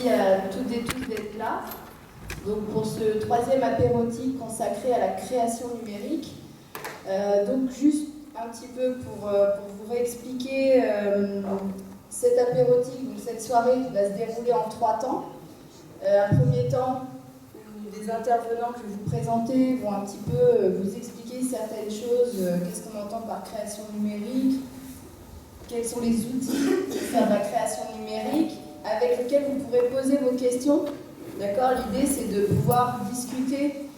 merci à toutes et tous d'être là. Donc pour ce troisième apéritif consacré à la création numérique. Donc juste un petit peu pour vous réexpliquer cet apéritif, donc cette soirée qui va se dérouler en 3 temps. Un premier temps où des intervenants que je vais vous présenter vont un petit peu vous expliquer certaines choses, qu'est-ce qu'on entend par création numérique, quels sont les outils pour faire de la création numérique, avec lesquels vous pourrez poser vos questions. D'accord ? L'idée, c'est de pouvoir discuter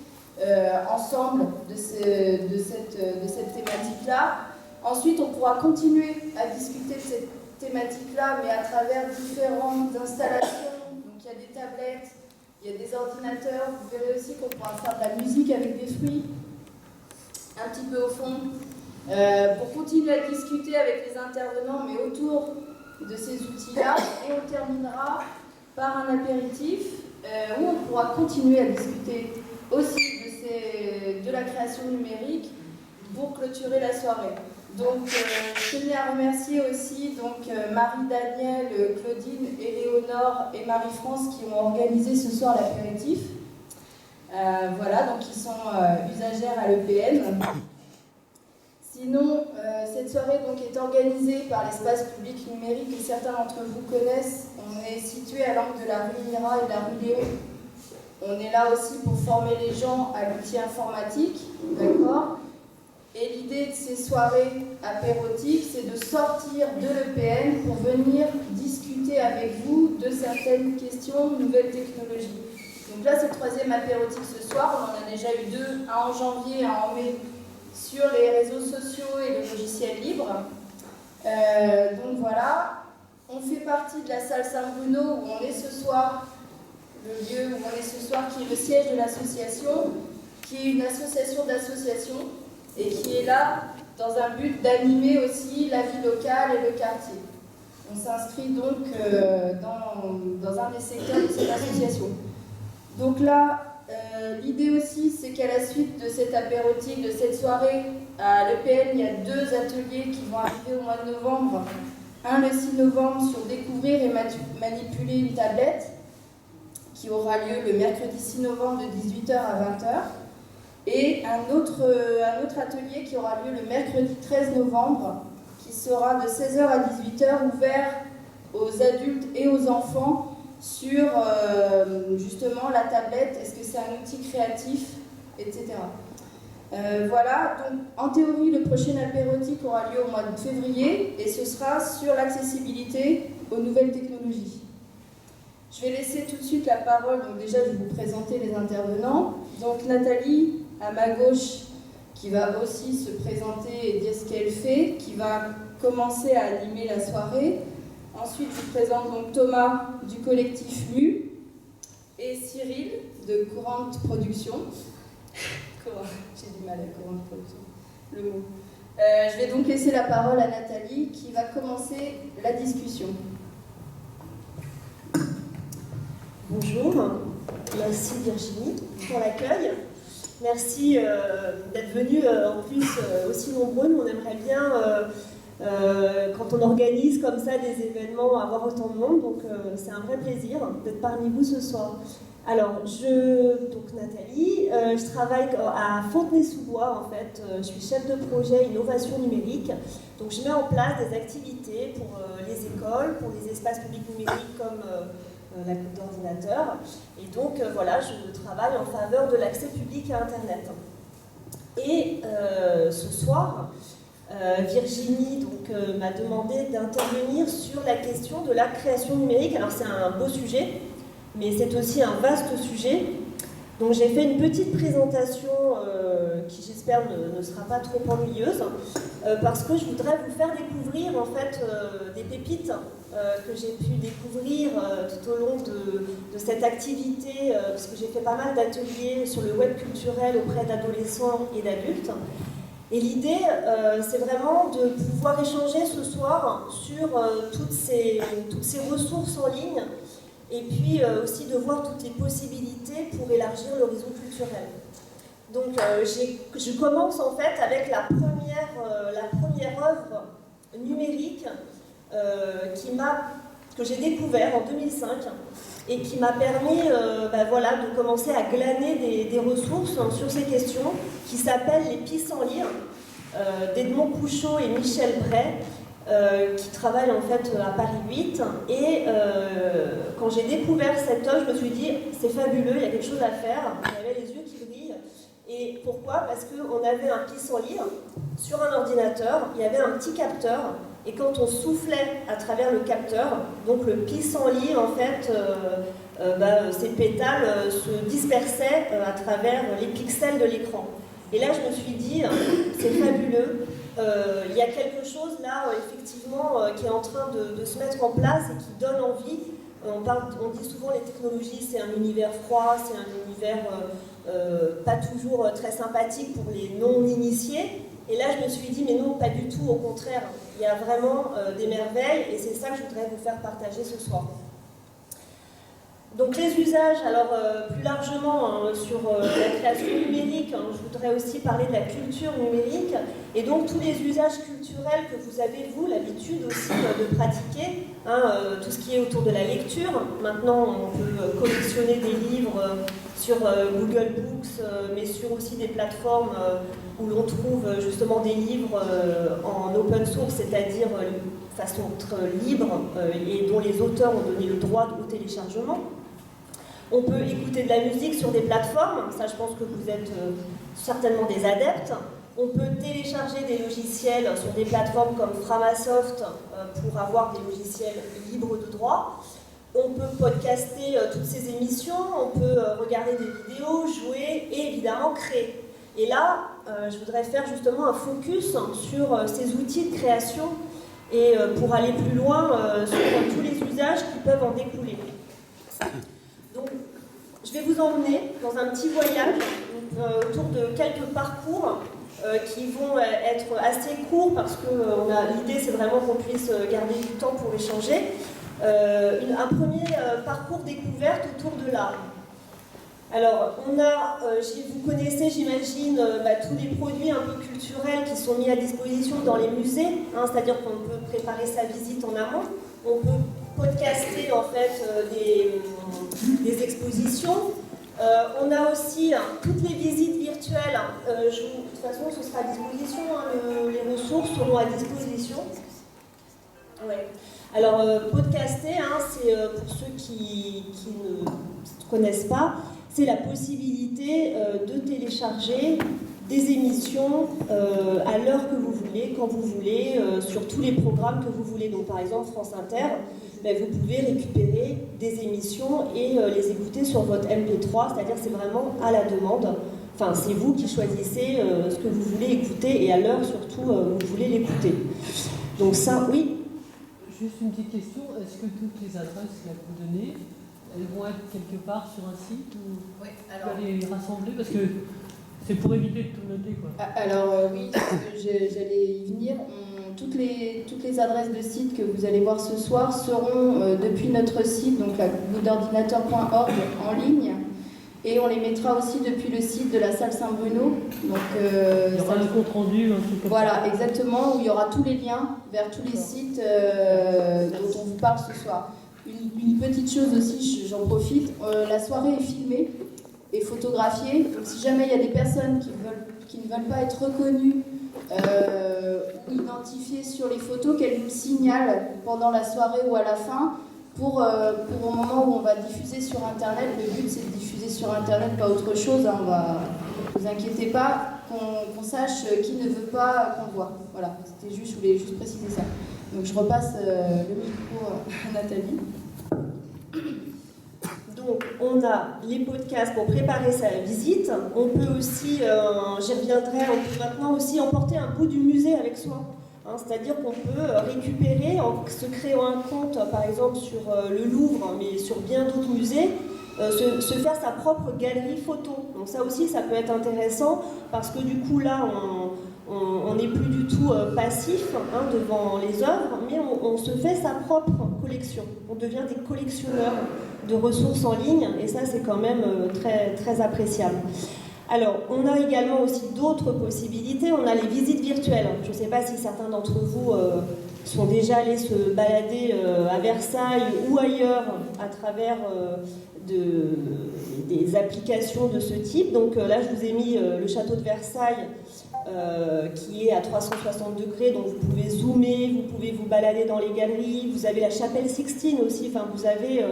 ensemble de cette thématique-là. Ensuite, on pourra continuer à discuter de cette thématique-là, mais à travers différentes installations. Donc, il y a des tablettes, il y a des ordinateurs. Vous verrez aussi qu'on pourra faire de la musique avec des fruits, un petit peu au fond. Pour continuer à discuter avec les intervenants, mais autour de ces outils-là, et on terminera par un apéritif où on pourra continuer à discuter aussi de la création numérique pour clôturer la soirée. Donc, je tenais à remercier aussi Marie-Danielle, Claudine, Éléonore et Marie-France qui ont organisé ce soir l'apéritif. Voilà, donc ils sont usagères à l'EPN. Sinon, cette soirée donc, est organisée par l'espace public numérique que certains d'entre vous connaissent. On est situé à l'angle de la rue Mira et de la rue Léon. On est là aussi pour former les gens à l'outil informatique, d'accord ? Et l'idée de ces soirées apéritifs, c'est de sortir de l'EPN pour venir discuter avec vous de certaines questions, de nouvelles technologies. Donc là, c'est le troisième apéritif ce soir. On en a déjà eu 2, un en janvier et un en mai, sur les réseaux sociaux et le logiciel libre. Donc voilà, on fait partie de la salle Saint-Bruno où on est ce soir, le lieu où on est ce soir, qui est le siège de l'association, qui est une association d'associations et qui est là dans un but d'animer aussi la vie locale et le quartier. On s'inscrit donc dans un des secteurs de cette association. Donc là, l'idée aussi, c'est qu'à la suite de cet apéritif, de cette soirée, à l'EPN, il y a 2 ateliers qui vont arriver au mois de novembre. Un le 6 novembre sur découvrir et manipuler une tablette, qui aura lieu le mercredi 6 novembre de 18h à 20h. Et un autre atelier qui aura lieu le mercredi 13 novembre, qui sera de 16h à 18h, ouvert aux adultes et aux enfants, sur justement la tablette, est-ce que c'est un outil créatif, etc. Voilà, donc en théorie, le prochain apéritif aura lieu au mois de février et ce sera sur l'accessibilité aux nouvelles technologies. Je vais laisser tout de suite la parole, donc déjà je vais vous présenter les intervenants. Donc Nathalie, à ma gauche, qui va aussi se présenter et dire ce qu'elle fait, qui va commencer à animer la soirée. Ensuite, je vous présente donc Thomas du collectif MU et Cyril de Courante Production. J'ai du mal à Courante Production, le mot. Je vais donc laisser la parole à Nathalie qui va commencer la discussion. Bonjour, merci Virginie pour l'accueil. Merci d'être venus en plus aussi nombreux. Nous, on aimerait bien, quand on organise comme ça des événements, avoir autant de monde. Donc c'est un vrai plaisir d'être parmi vous ce soir. Alors, donc Nathalie, je travaille à Fontenay-sous-Bois en fait. Je suis chef de projet innovation numérique. Donc je mets en place des activités pour les écoles, pour les espaces publics numériques comme la coupe d'ordinateur. Et donc voilà, je travaille en faveur de l'accès public à Internet. Et ce soir, Virginie m'a demandé d'intervenir sur la question de la création numérique. Alors c'est un beau sujet, mais c'est aussi un vaste sujet. Donc j'ai fait une petite présentation qui j'espère ne sera pas trop ennuyeuse parce que je voudrais vous faire découvrir en fait des pépites que j'ai pu découvrir tout au long de cette activité parce que j'ai fait pas mal d'ateliers sur le web culturel auprès d'adolescents et d'adultes. Et l'idée, c'est vraiment de pouvoir échanger ce soir sur toutes ces ressources en ligne et puis aussi de voir toutes les possibilités pour élargir l'horizon culturel. Donc je commence en fait avec la première œuvre numérique que j'ai découvert en 2005 et qui m'a permis voilà, de commencer à glaner des ressources sur ces questions qui s'appellent les pissenlits d'Edmond Couchot et Michel Bray, qui travaillent en fait à Paris 8. Et quand j'ai découvert cette œuvre, je me suis dit c'est fabuleux, il y a quelque chose à faire. J'avais les yeux qui brillent. Et pourquoi? Parce qu'on avait un pissenlit sur un ordinateur, il y avait un petit capteur, et quand on soufflait à travers le capteur, donc le pissenlit, en fait, ses pétales se dispersaient à travers les pixels de l'écran. Et là, je me suis dit, c'est fabuleux, il y a quelque chose là, effectivement, qui est en train de se mettre en place et qui donne envie. On dit souvent les technologies, c'est un univers froid, c'est un univers pas toujours très sympathique pour les non-initiés. Et là, je me suis dit, mais non, pas du tout, au contraire. Il y a vraiment des merveilles, et c'est ça que je voudrais vous faire partager ce soir. Donc les usages, alors plus largement sur la création numérique, je voudrais aussi parler de la culture numérique, et donc tous les usages culturels que vous avez, vous, l'habitude aussi de pratiquer, tout ce qui est autour de la lecture. Maintenant, on peut collectionner des livres sur Google Books, mais sur aussi des plateformes où l'on trouve justement des livres en open source, c'est-à-dire de façon libre, et dont les auteurs ont donné le droit au téléchargement. On peut écouter de la musique sur des plateformes, ça je pense que vous êtes certainement des adeptes. On peut télécharger des logiciels sur des plateformes comme Framasoft pour avoir des logiciels libres de droit. On peut podcaster toutes ces émissions, on peut regarder des vidéos, jouer et évidemment créer. Et là, je voudrais faire justement un focus sur ces outils de création et pour aller plus loin sur tous les usages qui peuvent en découler. Donc, je vais vous emmener dans un petit voyage autour de quelques parcours qui vont être assez courts parce que l'idée c'est vraiment qu'on puisse garder du temps pour échanger. Un premier parcours découverte autour de l'art. Alors, vous connaissez, j'imagine, tous les produits un peu culturels qui sont mis à disposition dans les musées, c'est-à-dire qu'on peut préparer sa visite en amont, on peut podcaster en fait des expositions. On a aussi toutes les visites virtuelles. De toute façon, ce sera à disposition, les ressources seront à disposition. Ouais. Alors, podcaster, c'est pour ceux qui ne connaissent pas, c'est la possibilité de télécharger des émissions à l'heure que vous voulez, quand vous voulez, sur tous les programmes que vous voulez. Donc, par exemple, France Inter, vous pouvez récupérer des émissions et les écouter sur votre MP3, c'est-à-dire c'est vraiment à la demande. Enfin, c'est vous qui choisissez ce que vous voulez écouter et à l'heure surtout où vous voulez l'écouter. Donc ça, oui. Juste une petite question, est-ce que toutes les adresses que vous donnez, elles vont être quelque part sur un site ou oui, alors... vous allez les rassembler parce que c'est pour éviter de tout noter quoi. Alors oui, j'allais y venir. Toutes les adresses de sites que vous allez voir ce soir seront depuis notre site, donc la boutdordinateur.org en ligne. Et on les mettra aussi depuis le site de la salle Saint-Bruno. Donc, il y aura un compte rendu, un truc comme voilà, ça. exactement, où il y aura tous les liens vers tous les sites dont on vous parle ce soir. Une petite chose aussi, j'en profite, la soirée est filmée et photographiée. Donc si jamais il y a des personnes qui ne veulent pas être reconnues ou identifiées sur les photos, qu'elles nous signalent pendant la soirée ou à la fin, pour au moment où on va diffuser sur Internet. Le but c'est de diffuser sur Internet, pas autre chose, ne vous inquiétez pas, qu'on sache qui ne veut pas qu'on voit. Voilà, je voulais juste préciser ça. Donc je repasse le micro à Nathalie. Donc on a les podcasts pour préparer sa visite. On peut aussi, j'y reviendrai, on peut maintenant aussi emporter un bout du musée avec soi. C'est-à-dire qu'on peut récupérer, en se créant un compte, par exemple sur le Louvre, mais sur bien d'autres musées, se faire sa propre galerie photo. Donc ça aussi, ça peut être intéressant, parce que du coup, là, on n'est plus du tout passif devant les œuvres, mais on se fait sa propre collection. On devient des collectionneurs de ressources en ligne, et ça, c'est quand même très, très appréciable. Alors, on a également aussi d'autres possibilités. On a les visites virtuelles. Je ne sais pas si certains d'entre vous sont déjà allés se balader à Versailles ou ailleurs à travers des applications de ce type. Donc là, je vous ai mis le château de Versailles qui est à 360 degrés, donc vous pouvez zoomer, vous pouvez vous balader dans les galeries, vous avez la chapelle Sixtine aussi, enfin vous avez,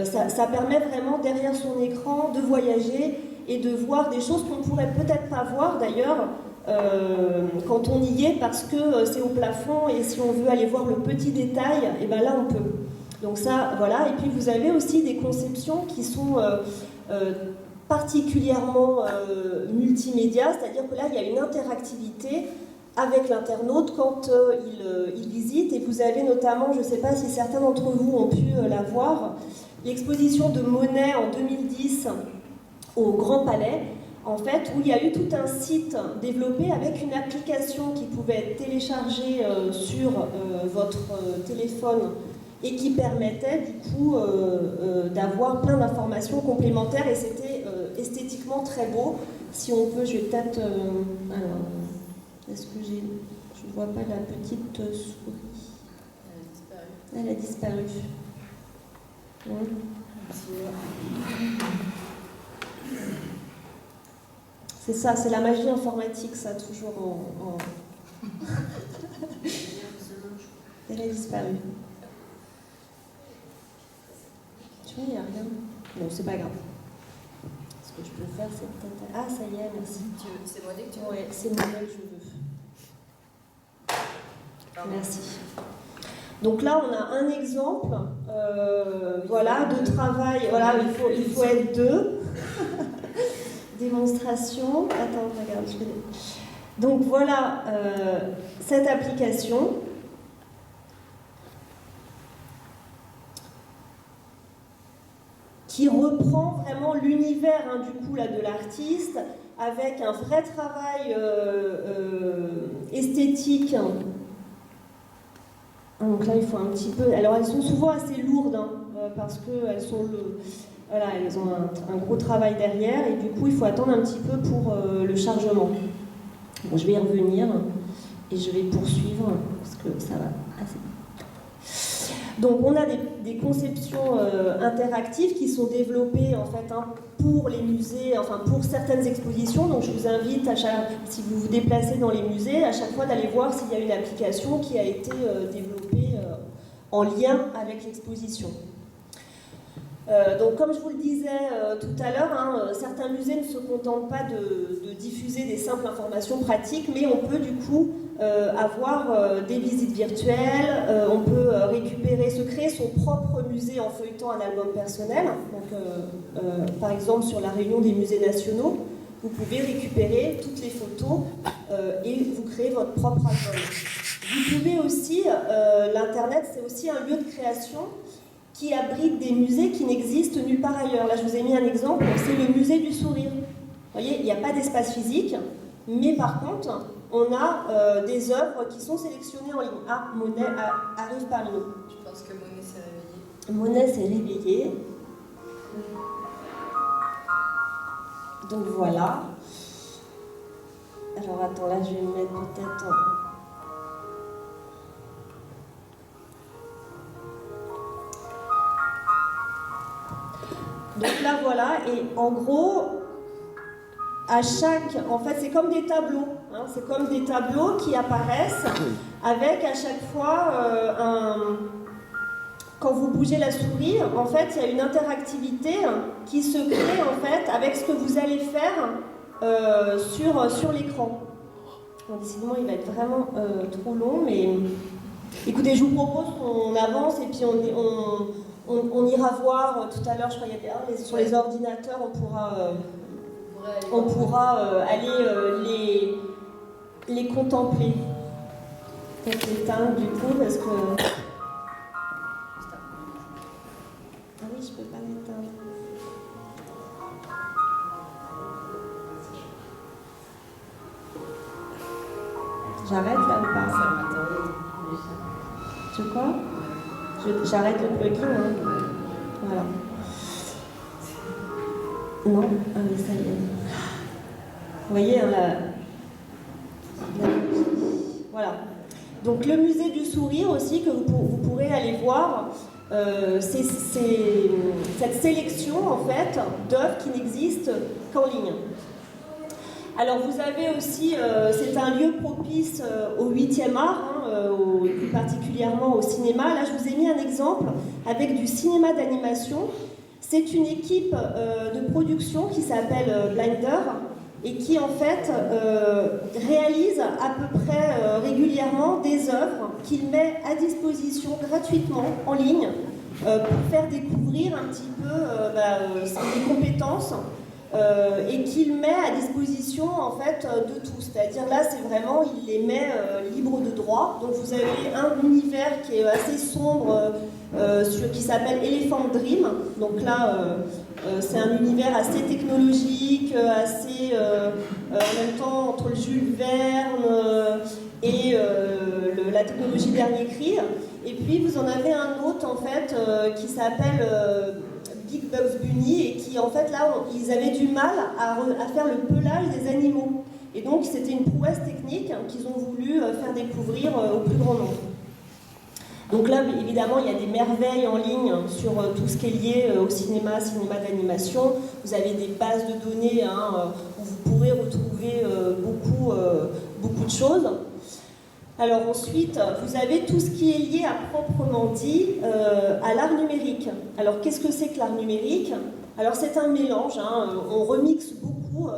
ça permet vraiment derrière son écran de voyager et de voir des choses qu'on ne pourrait peut-être pas voir d'ailleurs quand on y est, parce que c'est au plafond et si on veut aller voir le petit détail, et ben là on peut. Donc ça, voilà. Et puis vous avez aussi des conceptions qui sont particulièrement multimédia, c'est-à-dire que là il y a une interactivité avec l'internaute quand il visite, et vous avez notamment, je ne sais pas si certains d'entre vous ont pu la voir, l'exposition de Monet en 2010 au Grand Palais, en fait, où il y a eu tout un site développé avec une application qui pouvait être téléchargée sur votre téléphone et qui permettait du coup d'avoir plein d'informations complémentaires, et c'était esthétiquement très beau. Si on peut, je vais peut-être... alors, est-ce que j'ai... Je ne vois pas la petite souris. Elle a disparu. C'est ça, c'est la magie informatique, ça, toujours en... Elle a disparu. Tu vois, il n'y a rien. Bon, c'est pas grave. Ce que je peux faire, c'est peut-être... Ah, ça y est, merci. C'est modé que tu veux? Oui, c'est le modèle que je veux. Merci. Donc là, on a un exemple, voilà, de travail. Voilà, il faut être deux. Démonstration. Attends, regarde, je vais... Donc voilà cette application. Qui reprend vraiment l'univers du coup là de l'artiste, avec un vrai travail esthétique. Donc là il faut un petit peu. Alors elles sont souvent assez lourdes parce que elles sont voilà, elles ont un gros travail derrière, et du coup il faut attendre un petit peu pour le chargement. Bon, je vais y revenir et je vais poursuivre parce que ça va assez vite. Donc on a des conceptions interactives qui sont développées en fait pour les musées, enfin pour certaines expositions. Donc je vous invite, si vous vous déplacez dans les musées, à chaque fois d'aller voir s'il y a une application qui a été développée en lien avec l'exposition. Donc comme je vous le disais tout à l'heure, certains musées ne se contentent pas de diffuser des simples informations pratiques, mais on peut du coup avoir des visites virtuelles, on peut se créer son propre musée en feuilletant un album personnel. Donc, par exemple, sur la réunion des musées nationaux, vous pouvez récupérer toutes les photos et vous créer votre propre album. Vous pouvez aussi, l'Internet, c'est aussi un lieu de création qui abrite des musées qui n'existent nulle part ailleurs. Là, je vous ai mis un exemple, c'est le musée du sourire. Vous voyez, il n'y a pas d'espace physique, mais par contre, on a des œuvres qui sont sélectionnées en ligne. Ah, Monet arrive parmi nous. Je pense que Monet s'est réveillé. Monet s'est réveillé. Donc voilà. Alors attends, là, je vais me mettre peut-être... Donc là, voilà, et en gros, en fait, c'est comme des tableaux, c'est comme des tableaux qui apparaissent avec à chaque fois quand vous bougez la souris, en fait, il y a une interactivité qui se crée en fait avec ce que vous allez faire sur l'écran. Donc, décidément, il va être vraiment trop long, mais écoutez, je vous propose qu'on avance et puis on ira voir tout à l'heure, je crois qu'il y a sur les ordinateurs, on pourra aller les contempler. Peut-être l'éteindre du coup, parce que... Ah oui, je peux pas l'éteindre. J'arrête là ou pas? Tu veux quoi? J'arrête le plugin, Voilà. Non? Ah oui, ça y est. Vous voyez, voilà. Donc le musée du sourire aussi, que vous pourrez aller voir, c'est cette sélection en fait d'œuvres qui n'existent qu'en ligne. Alors vous avez aussi, c'est un lieu propice au 8e art, plus particulièrement au cinéma. Là je vous ai mis un exemple avec du cinéma d'animation. C'est une équipe de production qui s'appelle Blinder et qui en fait réalise à peu près régulièrement des œuvres qu'il met à disposition gratuitement en ligne pour faire découvrir un petit peu ses compétences et qu'il met à disposition en fait de tous. C'est-à-dire là c'est vraiment, il les met libres de droit. Donc vous avez un univers qui est assez sombre qui s'appelle Elephant Dream. Donc là c'est un univers assez technologique, assez en même temps entre le Jules Verne et la technologie dernier cri. Et puis vous en avez un autre en fait qui s'appelle Big Bugs Bunny et qui en fait là ils avaient du mal à faire le pelage des animaux. Et donc c'était une prouesse technique qu'ils ont voulu faire découvrir au plus grand nombre. Donc là, évidemment, il y a des merveilles en ligne sur tout ce qui est lié au cinéma d'animation. Vous avez des bases de données où vous pourrez retrouver beaucoup de choses. Alors ensuite, vous avez tout ce qui est lié à proprement dit à l'art numérique. Alors qu'est-ce que c'est que l'art numérique? Alors c'est un mélange, on remixe beaucoup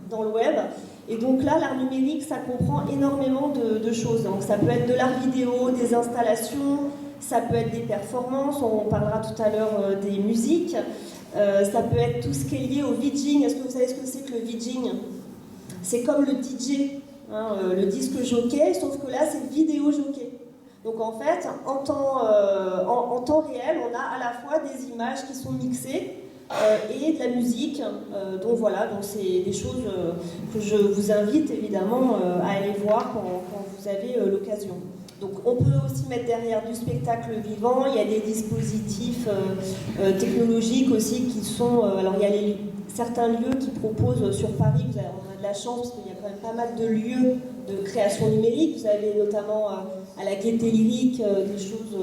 dans le web. Et donc là, l'art numérique, ça comprend énormément de choses. Donc ça peut être de l'art vidéo, des installations, ça peut être des performances, on parlera tout à l'heure des musiques, ça peut être tout ce qui est lié au VJing. Est-ce que vous savez ce que c'est que le VJing? C'est comme le DJ, le disque jockey, sauf que là, c'est vidéo jockey. Donc en fait, en temps réel, on a à la fois des images qui sont mixées, et de la musique, donc voilà, donc c'est des choses que je vous invite évidemment à aller voir quand vous avez l'occasion. Donc on peut aussi mettre derrière du spectacle vivant, il y a des dispositifs technologiques aussi qui sont, alors il y a certains lieux qui proposent sur Paris, on a de la chance parce qu'il y a quand même pas mal de lieux de création numérique, vous avez notamment à la Gaîté Lyrique des choses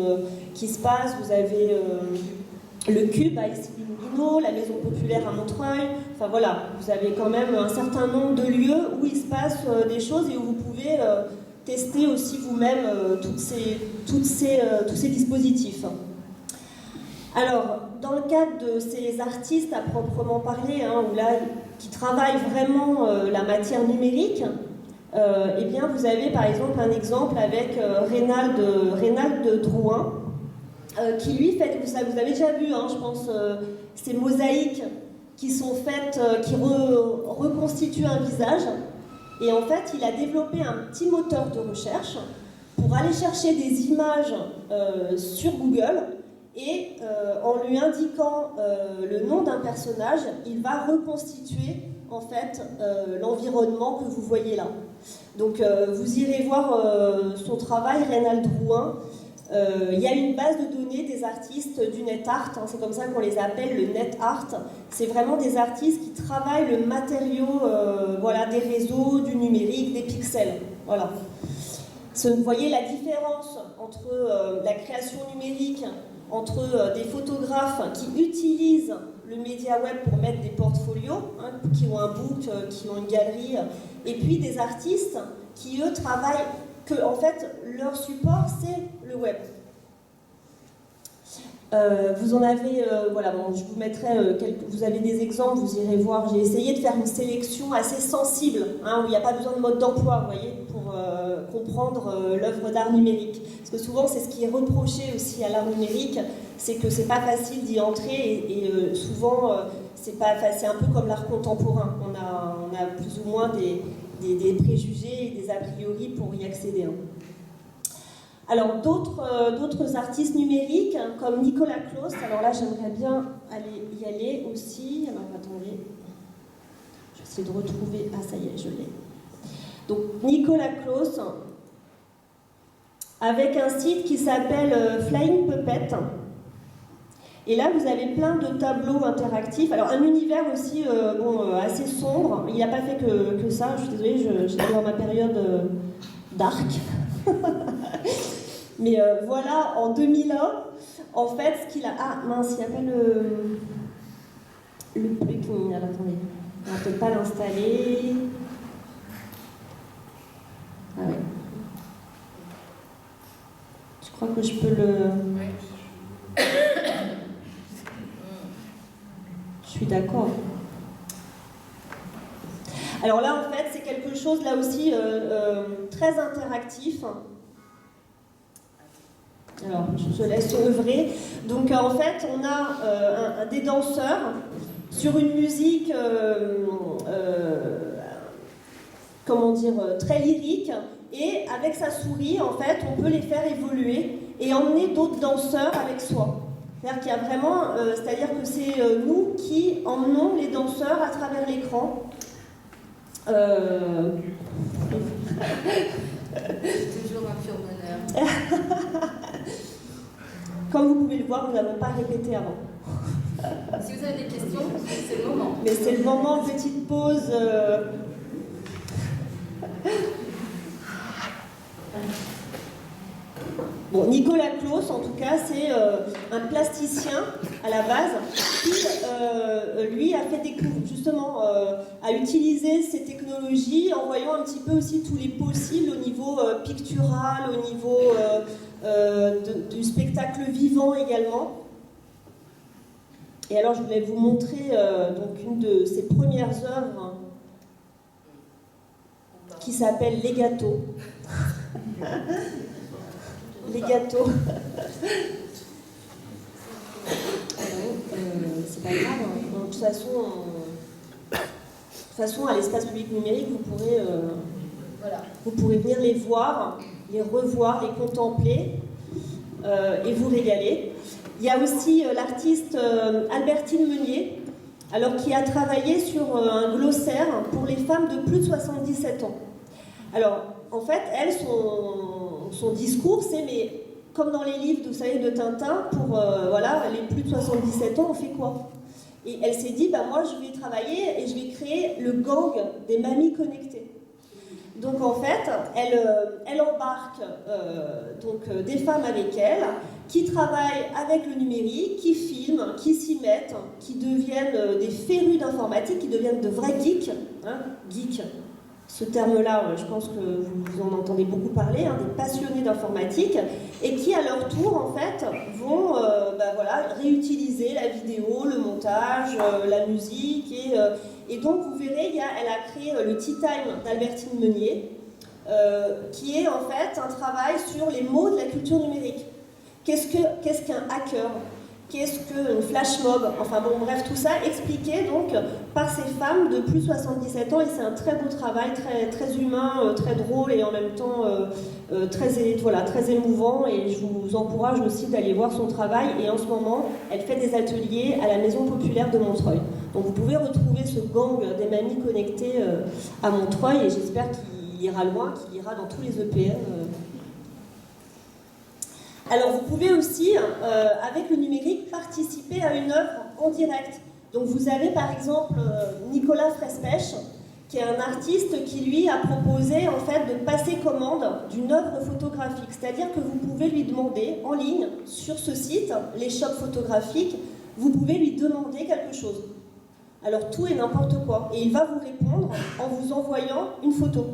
qui se passent, vous avez le Cube à Issy-les-Moulineaux, la Maison Populaire à Montreuil, enfin voilà, vous avez quand même un certain nombre de lieux où il se passe des choses et où vous pouvez tester aussi vous-même tous ces dispositifs. Alors, dans le cadre de ces artistes à proprement parler, qui travaillent vraiment la matière numérique, eh bien vous avez par exemple un exemple avec Reynald Drouin, qui lui fait, vous avez déjà vu, je pense, ces mosaïques qui sont faites, qui reconstituent un visage. Et en fait, il a développé un petit moteur de recherche pour aller chercher des images sur Google et en lui indiquant le nom d'un personnage, il va reconstituer en fait l'environnement que vous voyez là. Donc vous irez voir son travail, Reynald Drouin. Il y a une base de données des artistes du net art, c'est comme ça qu'on les appelle, le net art. C'est vraiment des artistes qui travaillent le matériau des réseaux, du numérique, des pixels. Voilà. Vous voyez la différence entre la création numérique, entre des photographes qui utilisent le média web pour mettre des portfolios, qui ont un book, qui ont une galerie, et puis des artistes qui, eux, travaillent que, en fait, leur support, c'est le web. Vous en avez, je vous mettrai vous avez des exemples, vous irez voir. J'ai essayé de faire une sélection assez sensible, où il n'y a pas besoin de mode d'emploi, vous voyez, pour comprendre l'œuvre d'art numérique. Parce que souvent, c'est ce qui est reproché aussi à l'art numérique, c'est que c'est pas facile d'y entrer et souvent, c'est un peu comme l'art contemporain. On a plus ou moins des préjugés et des a priori pour y accéder. Alors d'autres artistes numériques comme Nicolas Claus, alors là j'aimerais bien y aller aussi, alors attendez, je vais essayer de retrouver, ça y est, je l'ai. Donc Nicolas Claus, avec un site qui s'appelle Flying Puppet, et là vous avez plein de tableaux interactifs, alors un univers aussi assez sombre, il n'a pas fait que ça, je suis désolée, j'étais dans ma période dark. Mais voilà, en 2001, en fait, ce qu'il a... Ah, mince, il n'y a pas le plugin. Alors, attendez, on va peut-être pas l'installer. Ah ouais. Je crois que je peux le... Je suis d'accord. Alors là, en fait, c'est quelque chose, là aussi, très interactif. Alors, je laisse œuvrer. Donc, en fait, on a des danseurs sur une musique, comment dire, très lyrique. Et avec sa souris, en fait, on peut les faire évoluer et emmener d'autres danseurs avec soi. C'est-à-dire qu'il y a vraiment, c'est-à-dire que c'est nous qui emmenons les danseurs à travers l'écran. Toujours un pur bonheur. Comme vous pouvez le voir, nous n'avons pas répété avant. Si vous avez des questions, c'est le moment. Mais c'est le moment, petite pause. Bon, Nicolas Claus, en tout cas, c'est un plasticien à la base qui, lui, a fait justement, a utilisé ces technologies en voyant un petit peu aussi tous les possibles au niveau pictural, au niveau du spectacle vivant également. Et alors, je voulais vous montrer donc une de ses premières œuvres qui s'appelle Les Gâteaux. Les gâteaux. C'est pas grave. Hein. De toute façon, à l'espace public numérique, vous pourrez venir les voir, les revoir, les contempler et vous régaler. Il y a aussi l'artiste Albertine Meunier, alors qui a travaillé sur un glossaire pour les femmes de plus de 77 ans. Alors, en fait, elle, son discours, c'est, mais comme dans les livres, vous savez, de Tintin, pour voilà, les plus de 77 ans, on fait quoi? Et elle s'est dit, bah, moi, je vais travailler et je vais créer le gang des mamies connectées. Donc, en fait, elle embarque donc, des femmes avec elle, qui travaillent avec le numérique, qui filment, qui s'y mettent, qui deviennent des férus d'informatique, qui deviennent de vrais geeks, hein, geeks. Ce terme-là, je pense que vous en entendez beaucoup parler, hein, des passionnés d'informatique, et qui, à leur tour, en fait, vont voilà, réutiliser la vidéo, le montage, la musique, et donc, vous verrez, elle a créé le Tea Time d'Albertine Meunier, qui est, en fait, un travail sur les mots de la culture numérique. Qu'est-ce qu'un hacker? Qu'est-ce qu'une flash mob? Enfin bon, bref, tout ça expliqué donc par ces femmes de plus de 77 ans, et c'est un très beau travail, très, très humain, très drôle et en même temps très émouvant, et je vous encourage aussi d'aller voir son travail. Et en ce moment, elle fait des ateliers à la Maison Populaire de Montreuil. Donc vous pouvez retrouver ce gang des mamies connectées à Montreuil, et j'espère qu'il ira loin, qu'il ira dans tous les EPM. Alors vous pouvez aussi, avec le numérique, participer à une œuvre en direct. Donc vous avez par exemple Nicolas Frespech, qui est un artiste qui lui a proposé en fait de passer commande d'une œuvre photographique. C'est-à-dire que vous pouvez lui demander en ligne, sur ce site, les shops photographiques, vous pouvez lui demander quelque chose. Alors tout et n'importe quoi. Et il va vous répondre en vous envoyant une photo.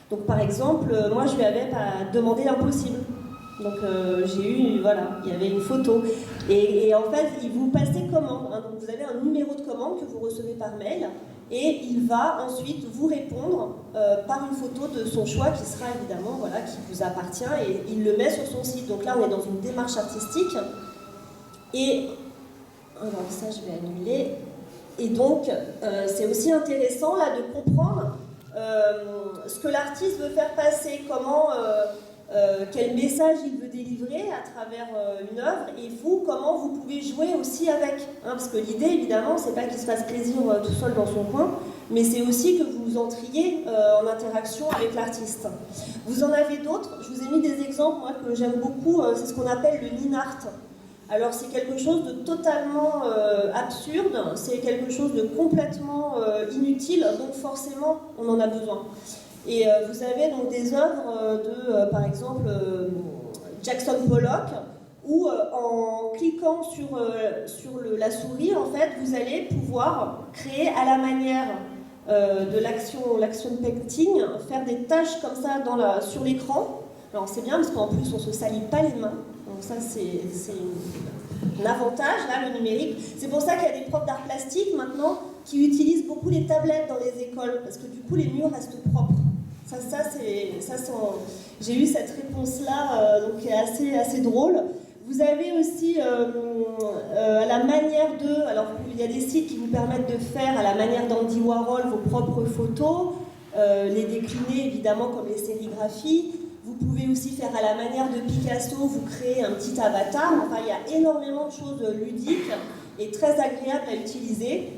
Donc par exemple, moi je lui avais demandé l'impossible. Donc j'ai eu, voilà, il y avait une photo. Et en fait, il vous passez commande. Hein, donc vous avez un numéro de commande que vous recevez par mail, et il va ensuite vous répondre par une photo de son choix qui sera évidemment, voilà, qui vous appartient, et il le met sur son site. Donc là, on est dans une démarche artistique. Et alors ça, je vais annuler. Et donc, c'est aussi intéressant là de comprendre ce que l'artiste veut faire passer, comment. Quel message il veut délivrer à travers une œuvre, et vous, comment vous pouvez jouer aussi avec. Hein, parce que l'idée, évidemment, c'est pas qu'il se fasse plaisir tout seul dans son coin, mais c'est aussi que vous entriez en interaction avec l'artiste. Vous en avez d'autres, je vous ai mis des exemples, moi, que j'aime beaucoup, c'est ce qu'on appelle le Ninart. Alors c'est quelque chose de totalement absurde, c'est quelque chose de complètement inutile, donc forcément on en a besoin. Et vous avez donc des œuvres de, par exemple, Jackson Pollock, où en cliquant sur la souris, en fait, vous allez pouvoir créer à la manière de l'action painting, faire des tâches comme ça sur l'écran. Alors c'est bien parce qu'en plus on ne se salit pas les mains, donc ça c'est un avantage là, le numérique. C'est pour ça qu'il y a des profs d'art plastique maintenant qui utilisent beaucoup les tablettes dans les écoles, parce que du coup les murs restent propres. J'ai eu cette réponse-là, donc qui est assez drôle. Vous avez aussi à la manière de... Alors, il y a des sites qui vous permettent de faire à la manière d'Andy Warhol vos propres photos, les décliner évidemment comme les sérigraphies. Vous pouvez aussi faire à la manière de Picasso, vous créer un petit avatar. Enfin, il y a énormément de choses ludiques et très agréables à utiliser.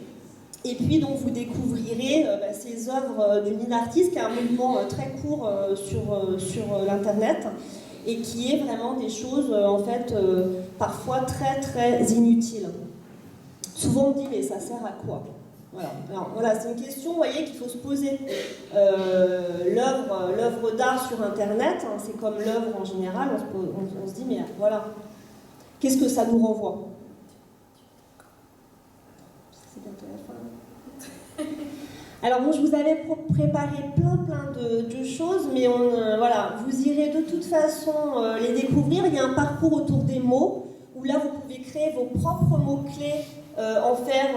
Et puis donc vous découvrirez ces œuvres d'une artiste qui a un mouvement très court sur l'internet et qui est vraiment des choses en fait parfois très très inutiles. Souvent on me dit mais ça sert à quoi? Voilà. Alors voilà, c'est une question, vous voyez, qu'il faut se poser. L'œuvre d'art sur internet, hein, c'est comme l'œuvre en général, on se dit mais voilà, qu'est-ce que ça nous renvoie? C'est bientôt la fin. Alors bon, je vous avais préparé plein de choses, mais voilà, vous irez de toute façon les découvrir. Il y a un parcours autour des mots, où là vous pouvez créer vos propres mots-clés, en faire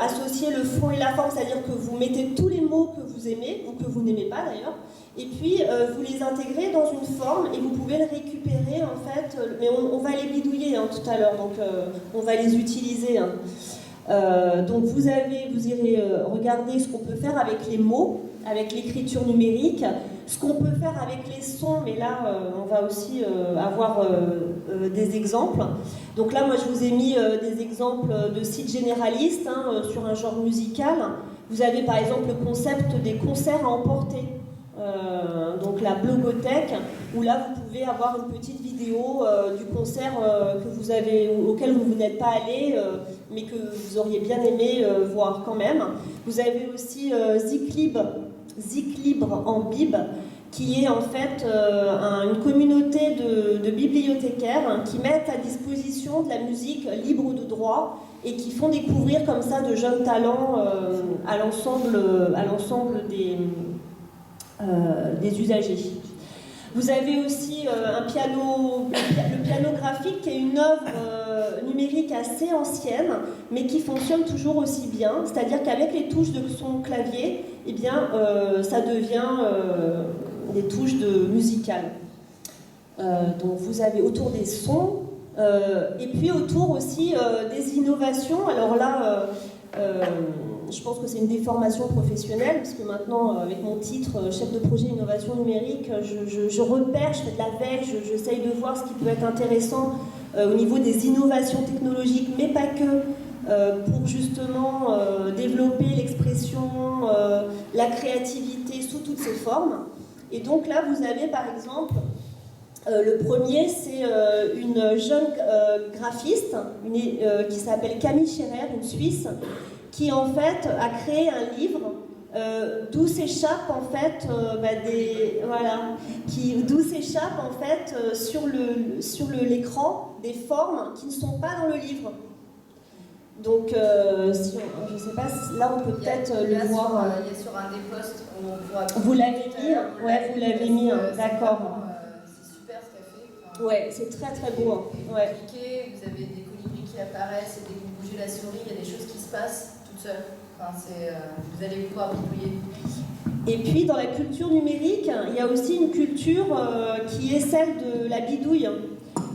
associer le fond et la forme, c'est-à-dire que vous mettez tous les mots que vous aimez, ou que vous n'aimez pas d'ailleurs, et puis vous les intégrez dans une forme, et vous pouvez les récupérer en fait, mais on va les bidouiller hein, tout à l'heure, donc on va les utiliser. Hein. Donc vous irez regarder ce qu'on peut faire avec les mots, avec l'écriture numérique, ce qu'on peut faire avec les sons, mais là on va aussi avoir des exemples. Donc là moi je vous ai mis des exemples de sites généralistes hein, sur un genre musical. Vous avez par exemple le concept des concerts à emporter. Donc la blogothèque, où là vous pouvez avoir une petite vidéo du concert auquel vous n'êtes pas allé, mais que vous auriez bien aimé voir quand même. Vous avez aussi Zik Libre en Bib, qui est en fait une communauté de bibliothécaires hein, qui mettent à disposition de la musique libre de droit et qui font découvrir comme ça de jeunes talents à l'ensemble des usagers. Vous avez aussi le piano graphique qui est une œuvre numérique assez ancienne mais qui fonctionne toujours aussi bien, c'est-à-dire qu'avec les touches de son clavier, eh bien, ça devient des touches musicales. Donc vous avez autour des sons et puis autour aussi des innovations. Alors là, je pense que c'est une déformation professionnelle, parce que maintenant, avec mon titre, chef de projet innovation numérique, je repère, je fais de la veille, j'essaye de voir ce qui peut être intéressant au niveau des innovations technologiques, mais pas que, pour justement développer l'expression, la créativité sous toutes ses formes. Et donc là, vous avez par exemple, le premier, c'est une jeune graphiste qui s'appelle Camille Scherer, une Suisse, qui en fait a créé un livre d'où s'échappent en fait d'où s'échappent en fait sur l'écran des formes qui ne sont pas dans le livre. Donc je ne sais pas, là on peut peut-être le voir. Il y a sur un des posts où on pourra. Vous l'avez mis, ouais, vous l'avez mis, d'accord. C'est super ce qu'elle fait. Enfin, ouais, c'est très très beau. Vous ouais. cliquez, vous avez des colibris qui apparaissent, et dès que vous bougez la souris, il y a des choses qui se passent toutes seules. Enfin, vous allez pouvoir bidouiller. Et puis dans la culture numérique, il y a aussi une culture qui est celle de la bidouille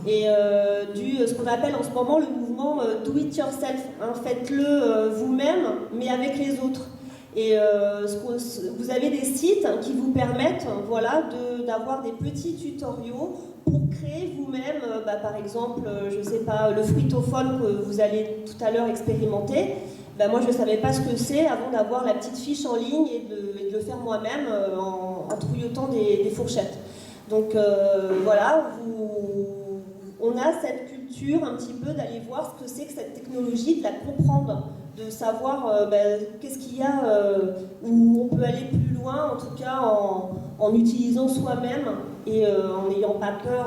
et ce qu'on appelle en ce moment le mouvement do it yourself. Hein, faites-le vous-même, mais avec les autres. Et vous avez des sites qui vous permettent d'avoir des petits tutoriaux pour créer vous-même, par exemple, je ne sais pas, le fruitophone que vous allez tout à l'heure expérimenter. Moi, je ne savais pas ce que c'est avant d'avoir la petite fiche en ligne et de le faire moi-même en trouillotant des fourchettes. Donc voilà, on a cette culture un petit peu d'aller voir ce que c'est que cette technologie, de la comprendre, de savoir qu'est-ce qu'il y a, où on peut aller plus loin. loin, en tout cas en utilisant soi-même et en n'ayant pas peur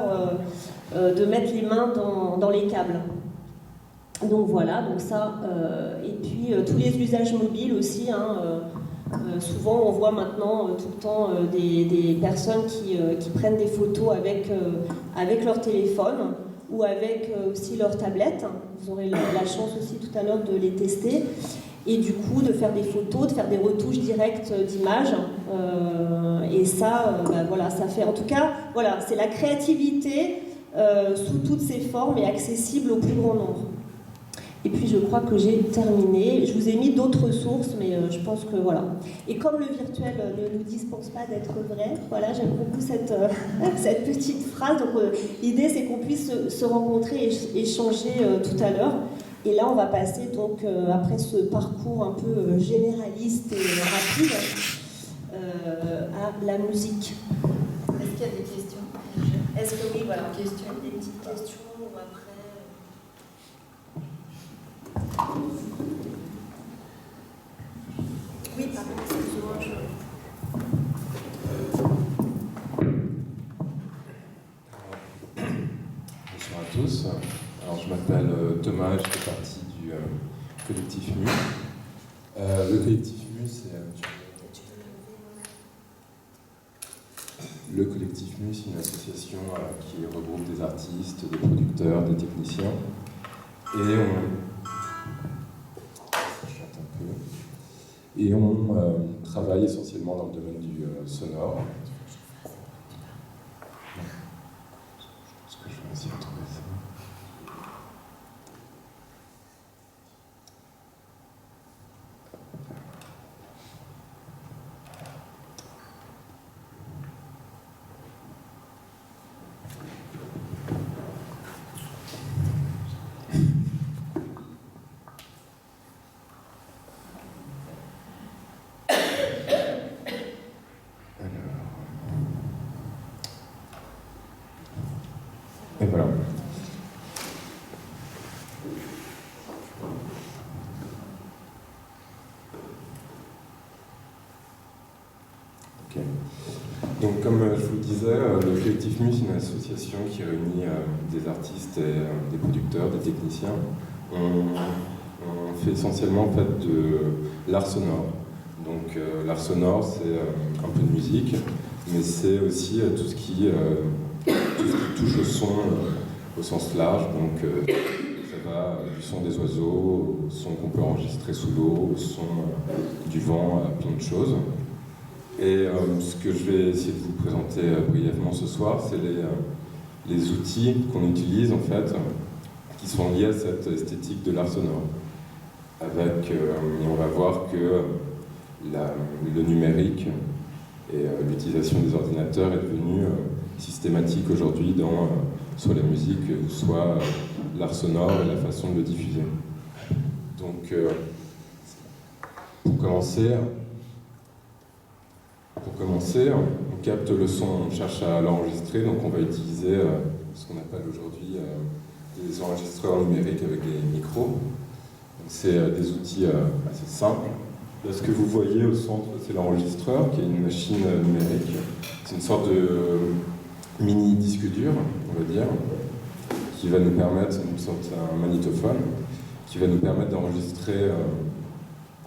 de mettre les mains dans les câbles. Donc voilà, donc ça, et puis tous les usages mobiles aussi, souvent on voit maintenant tout le temps des personnes qui prennent des photos avec leur téléphone ou avec aussi leur tablette. Vous aurez la chance aussi tout à l'heure de les tester. Et du coup, de faire des photos, de faire des retouches directes d'images. Et ça, voilà, ça fait... En tout cas, voilà, c'est la créativité sous toutes ses formes et accessible au plus grand nombre. Et puis, je crois que j'ai terminé. Je vous ai mis d'autres sources, mais je pense que voilà. Et comme le virtuel ne nous dispense pas d'être vrai, voilà, j'aime beaucoup cette petite phrase. Donc, l'idée, c'est qu'on puisse se rencontrer et échanger tout à l'heure. Et là, on va passer donc, après ce parcours un peu généraliste et rapide, à la musique. Est-ce qu'il y a des questions? Est-ce que oui, voilà, des petites questions ou après... Oui, pardon, excusez-moi, Bonsoir à tous. Alors, je m'appelle Thomas, je fais partie du collectif MU. Le collectif MU, c'est une association qui regroupe des artistes, des producteurs, des techniciens. Et on travaille essentiellement dans le domaine du sonore. Est-ce que je vais essayer de trouver ça? Et voilà. Ok. Donc, comme je vous le disais, le collectif MU, c'est une association qui réunit des artistes et des producteurs, des techniciens. On fait essentiellement en fait, de l'art sonore. Donc, l'art sonore, c'est un peu de musique, mais c'est aussi tout ce qui touche au son au sens large, donc ça va du son des oiseaux, au son qu'on peut enregistrer sous l'eau, au son du vent, à plein de choses. Et ce que je vais essayer de vous présenter brièvement ce soir, c'est les outils qu'on utilise en fait, qui sont liés à cette esthétique de l'art sonore. On va voir que le numérique et l'utilisation des ordinateurs est devenu systématique aujourd'hui dans soit la musique, soit l'art sonore et la façon de le diffuser. Donc, pour commencer, on capte le son, on cherche à l'enregistrer, donc on va utiliser ce qu'on appelle aujourd'hui des enregistreurs numériques avec des micros. C'est des outils assez simples. Là, ce que vous voyez au centre, c'est l'enregistreur, qui est une machine numérique. C'est une sorte de mini disque dur, on va dire, qui va nous permettre, un magnétophone, qui va nous permettre d'enregistrer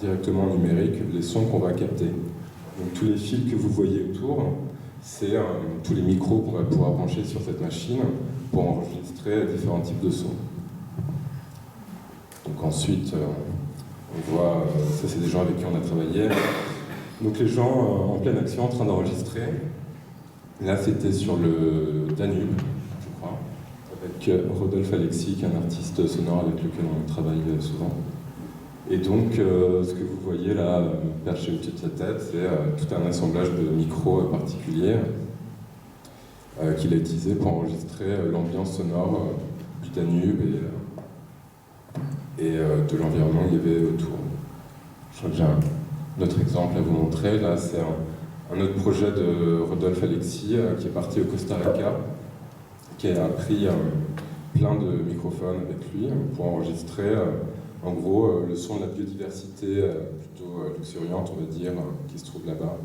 directement en numérique les sons qu'on va capter. Donc tous les fils que vous voyez autour, c'est tous les micros qu'on va pouvoir brancher sur cette machine pour enregistrer différents types de sons. Donc ensuite, on voit, ça c'est des gens avec qui on a travaillé. Donc les gens en pleine action en train d'enregistrer. Là c'était sur le Danube, je crois, avec Rodolphe Alexis, qui est un artiste sonore avec lequel on travaille souvent. Et donc ce que vous voyez là, perché au-dessus de sa tête, c'est tout un assemblage de micros particuliers qu'il a utilisé pour enregistrer l'ambiance sonore du Danube et de l'environnement qu'il y avait autour. Je crois que j'ai un autre exemple à vous montrer. Là, c'est un autre projet de Rodolphe Alexis qui est parti au Costa Rica, qui a pris plein de microphones avec lui pour enregistrer en gros le son de la biodiversité plutôt luxuriante, on va dire, qui se trouve là-bas.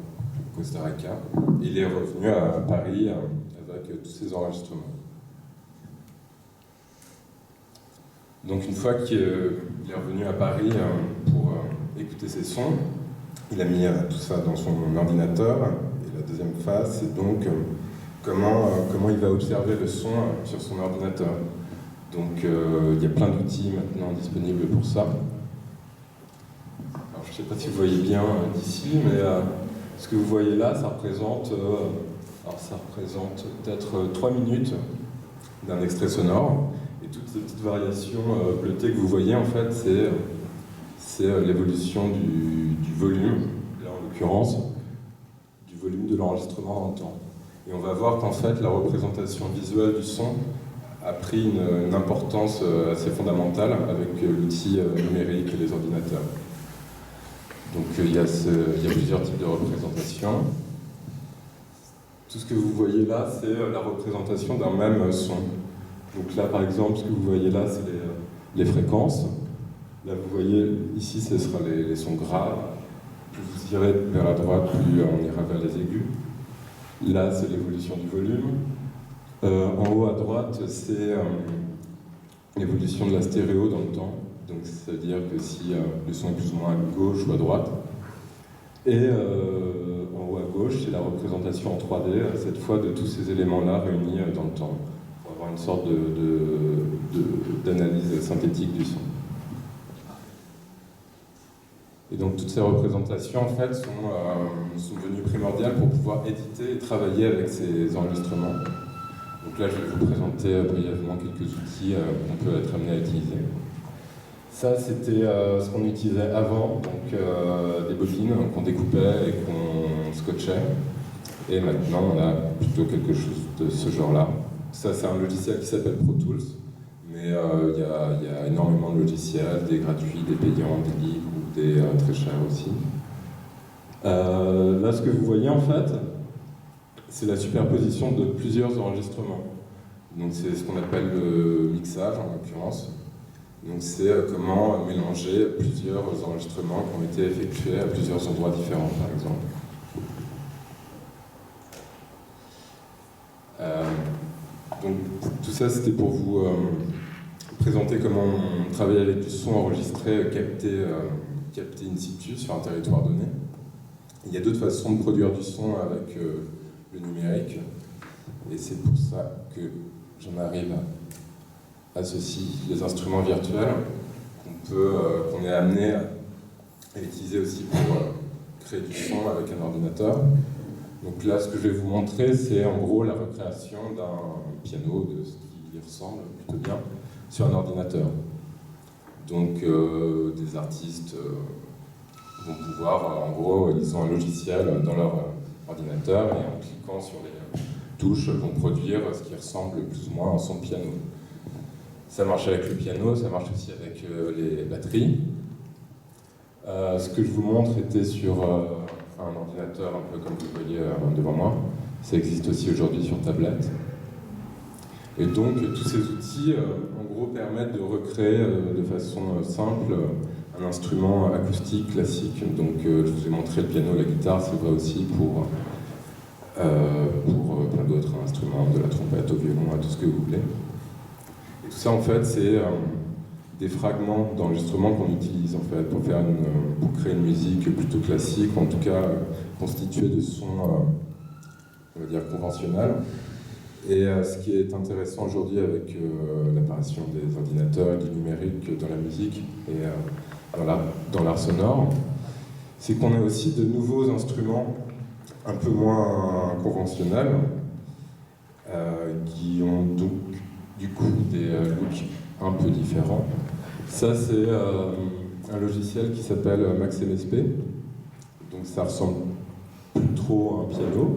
Costa Rica. Et il est revenu à Paris avec tous ses enregistrements. Donc une fois qu'il est revenu à Paris pour écouter ses sons, il a mis tout ça dans son ordinateur. Et la deuxième phase, c'est donc comment il va observer le son sur son ordinateur. Donc il y a plein d'outils maintenant disponibles pour ça. Alors, je ne sais pas si vous voyez bien d'ici, mais ce que vous voyez là, ça représente peut-être 3 minutes d'un extrait sonore. Et toutes ces petites variations bleutées que vous voyez, en fait, c'est l'évolution du volume, là en l'occurrence, du volume de l'enregistrement dans le temps. Et on va voir qu'en fait, la représentation visuelle du son a pris une importance assez fondamentale avec l'outil numérique et les ordinateurs. Donc il y a plusieurs types de représentations. Tout ce que vous voyez là, c'est la représentation d'un même son. Donc là, par exemple, ce que vous voyez là, c'est les fréquences. Là, vous voyez, ici, ce sera les sons graves. Plus vous irez vers la droite, plus on ira vers les aigus. Là, c'est l'évolution du volume. En haut à droite, c'est l'évolution de la stéréo dans le temps. Donc, c'est-à-dire que si le son est plus ou moins à gauche ou à droite. Et en haut à gauche, c'est la représentation en 3D, cette fois de tous ces éléments-là réunis dans le temps, pour avoir une sorte d'analyse synthétique du son. Et donc toutes ces représentations, en fait, sont devenues primordiales pour pouvoir éditer et travailler avec ces enregistrements. Donc là, je vais vous présenter brièvement quelques outils qu'on peut être amené à utiliser. Ça, c'était ce qu'on utilisait avant, donc des bobines qu'on découpait et qu'on scotchait. Et maintenant, on a plutôt quelque chose de ce genre-là. Ça, c'est un logiciel qui s'appelle Pro Tools, mais il y a énormément de logiciels, des gratuits, des payants, des libres, ou des très chers aussi. Là, ce que vous voyez, en fait, c'est la superposition de plusieurs enregistrements. Donc, c'est ce qu'on appelle le mixage, en l'occurrence. Donc c'est comment mélanger plusieurs enregistrements qui ont été effectués à plusieurs endroits différents, par exemple. Donc tout ça, c'était pour vous présenter comment on travaille avec du son enregistré, capté in situ sur un territoire donné. Il y a d'autres façons de produire du son avec le numérique, et c'est pour ça que j'en arrive à ceci, les instruments virtuels qu'on est amené à utiliser aussi pour créer du son avec un ordinateur. Donc là, ce que je vais vous montrer, c'est en gros la recréation d'un piano, de ce qui y ressemble plutôt bien, sur un ordinateur. Donc des artistes vont pouvoir, en gros, ils ont un logiciel dans leur ordinateur et en cliquant sur les touches, vont produire ce qui ressemble plus ou moins à un son de piano. Ça marche avec le piano, ça marche aussi avec les batteries. Ce que je vous montre était sur un ordinateur un peu comme vous voyez devant moi. Ça existe aussi aujourd'hui sur tablette. Et donc tous ces outils, en gros, permettent de recréer de façon simple un instrument acoustique classique. Donc je vous ai montré le piano, la guitare, c'est vrai aussi pour plein d'autres instruments, de la trompette au violon, à tout ce que vous voulez. Et tout ça, en fait, c'est des fragments d'enregistrement qu'on utilise en fait, pour créer une musique plutôt classique, en tout cas constituée de sons, on va dire, conventionnels. Et ce qui est intéressant aujourd'hui avec l'apparition des ordinateurs et du numérique dans la musique et dans l'art sonore, c'est qu'on a aussi de nouveaux instruments un peu moins conventionnels qui ont donc du coup des looks un peu différents. Ça, c'est un logiciel qui s'appelle Max MSP. Donc ça ressemble plus trop à un piano.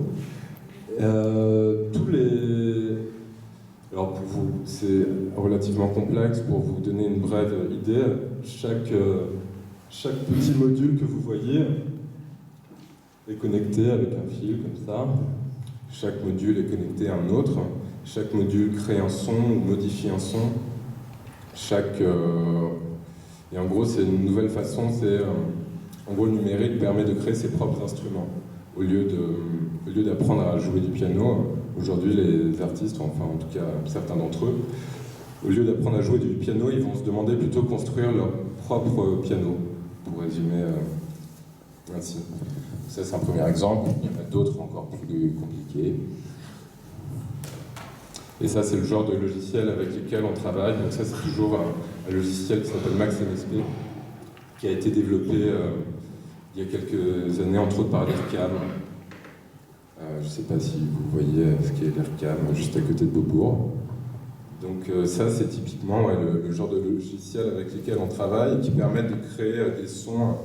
Alors pour vous, c'est relativement complexe. Pour vous donner une brève idée, chaque petit module que vous voyez est connecté avec un fil comme ça. Chaque module est connecté à un autre. Chaque module crée un son ou modifie un son. Et en gros, c'est une nouvelle façon. En gros, le numérique permet de créer ses propres instruments. au lieu d'apprendre à jouer du piano, aujourd'hui les artistes, enfin en tout cas certains d'entre eux, au lieu d'apprendre à jouer du piano, ils vont se demander plutôt construire leur propre piano, pour résumer ainsi. Ça c'est un premier exemple, il y en a d'autres encore plus compliqués. Et ça, c'est le genre de logiciel avec lesquels on travaille. Donc ça, c'est toujours un logiciel qui s'appelle MaxMSP, qui a été développé il y a quelques années, entre autres par l'ERCAM. Je ne sais pas si vous voyez ce qu'est l'ERCAM, juste à côté de Beaubourg. Donc ça, c'est typiquement le genre de logiciel avec lesquels on travaille et qui permettent de créer des sons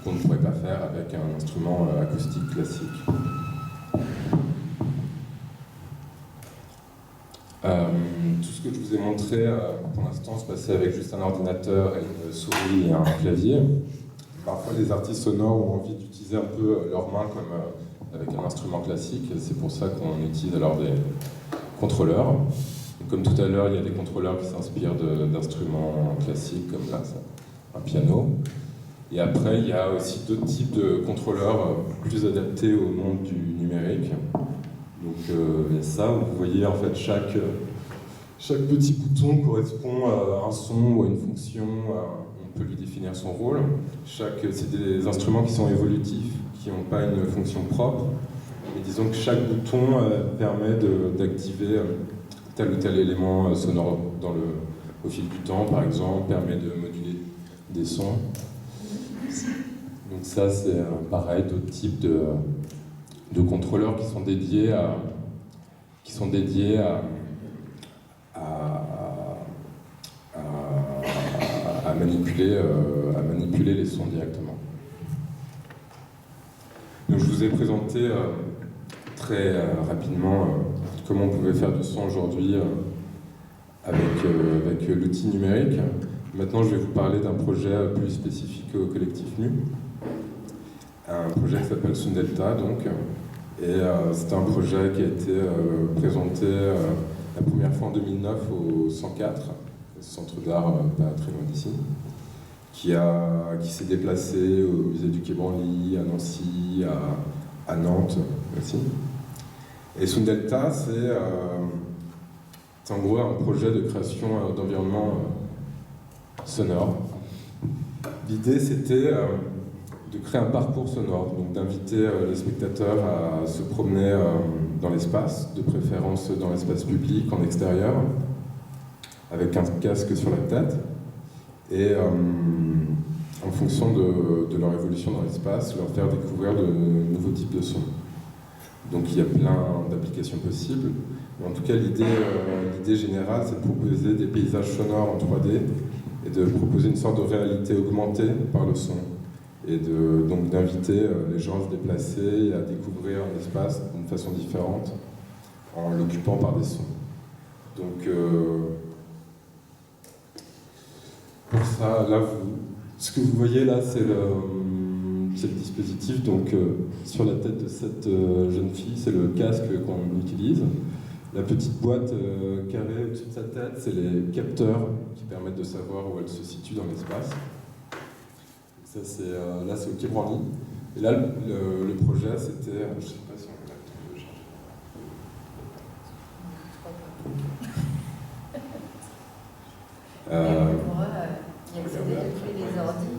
qu'on ne pourrait pas faire avec un instrument acoustique classique. Tout ce que je vous ai montré pour l'instant se passait avec juste un ordinateur et une souris et un clavier. Parfois les artistes sonores ont envie d'utiliser un peu leurs mains comme avec un instrument classique, c'est pour ça qu'on utilise alors des contrôleurs. Et comme tout à l'heure, il y a des contrôleurs qui s'inspirent d'instruments classiques comme là, un piano. Et après, il y a aussi d'autres types de contrôleurs plus adaptés au monde du numérique. Donc il y a ça, où vous voyez en fait chaque petit bouton correspond à un son ou à une fonction, on peut lui définir son rôle. C'est des instruments qui sont évolutifs, qui n'ont pas une fonction propre. Et disons que chaque bouton permet d'activer tel ou tel élément sonore au fil du temps, par exemple, permet de moduler des sons. Donc ça c'est pareil, d'autres types de contrôleurs qui sont dédiés à manipuler les sons directement. Donc je vous ai présenté très rapidement comment on pouvait faire du son aujourd'hui avec l'outil numérique. Maintenant je vais vous parler d'un projet plus spécifique au collectif MU. Un projet qui s'appelle Sundelta, donc. Et c'est un projet qui a été présenté la première fois en 2009 au 104, centre d'art pas très loin d'ici, qui s'est déplacé au musée du Quai Branly, à Nancy, à Nantes aussi. Et Sundelta, c'est en gros un projet de création d'environnement sonore. L'idée, c'était de créer un parcours sonore, donc d'inviter les spectateurs à se promener dans l'espace, de préférence dans l'espace public, en extérieur, avec un casque sur la tête, et en fonction de leur évolution dans l'espace, leur faire découvrir de nouveaux types de sons. Donc il y a plein d'applications possibles, mais en tout cas l'idée générale, c'est de proposer des paysages sonores en 3D, et de proposer une sorte de réalité augmentée par le son. Et donc d'inviter les gens à se déplacer et à découvrir l'espace d'une façon différente en l'occupant par des sons. Donc pour ça, là, ce que vous voyez là, c'est le dispositif. Donc sur la tête de cette jeune fille, c'est le casque qu'on utilise. La petite boîte carrée au-dessus de sa tête, c'est les capteurs qui permettent de savoir où elle se situe dans l'espace. Ça, là, c'est au Quai Branly. Et là, le projet, c'était... Je ne sais pas si on peut le changer. On pourra y accéder depuis les ordi,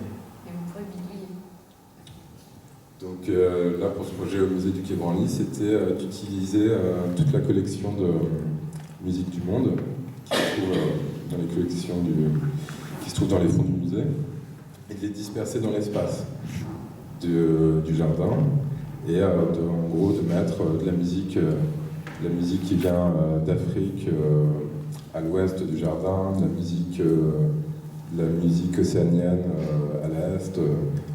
et vous pourrez bidouiller. Donc là, pour ce projet au musée du Quai Branly, c'était d'utiliser toute la collection de musique du monde qui se trouve dans les collections qui se trouvent dans les fonds du musée, et de les disperser dans l'espace du jardin, et en gros de mettre de la musique qui vient d'Afrique à l'ouest du jardin, de la musique océanienne à l'est,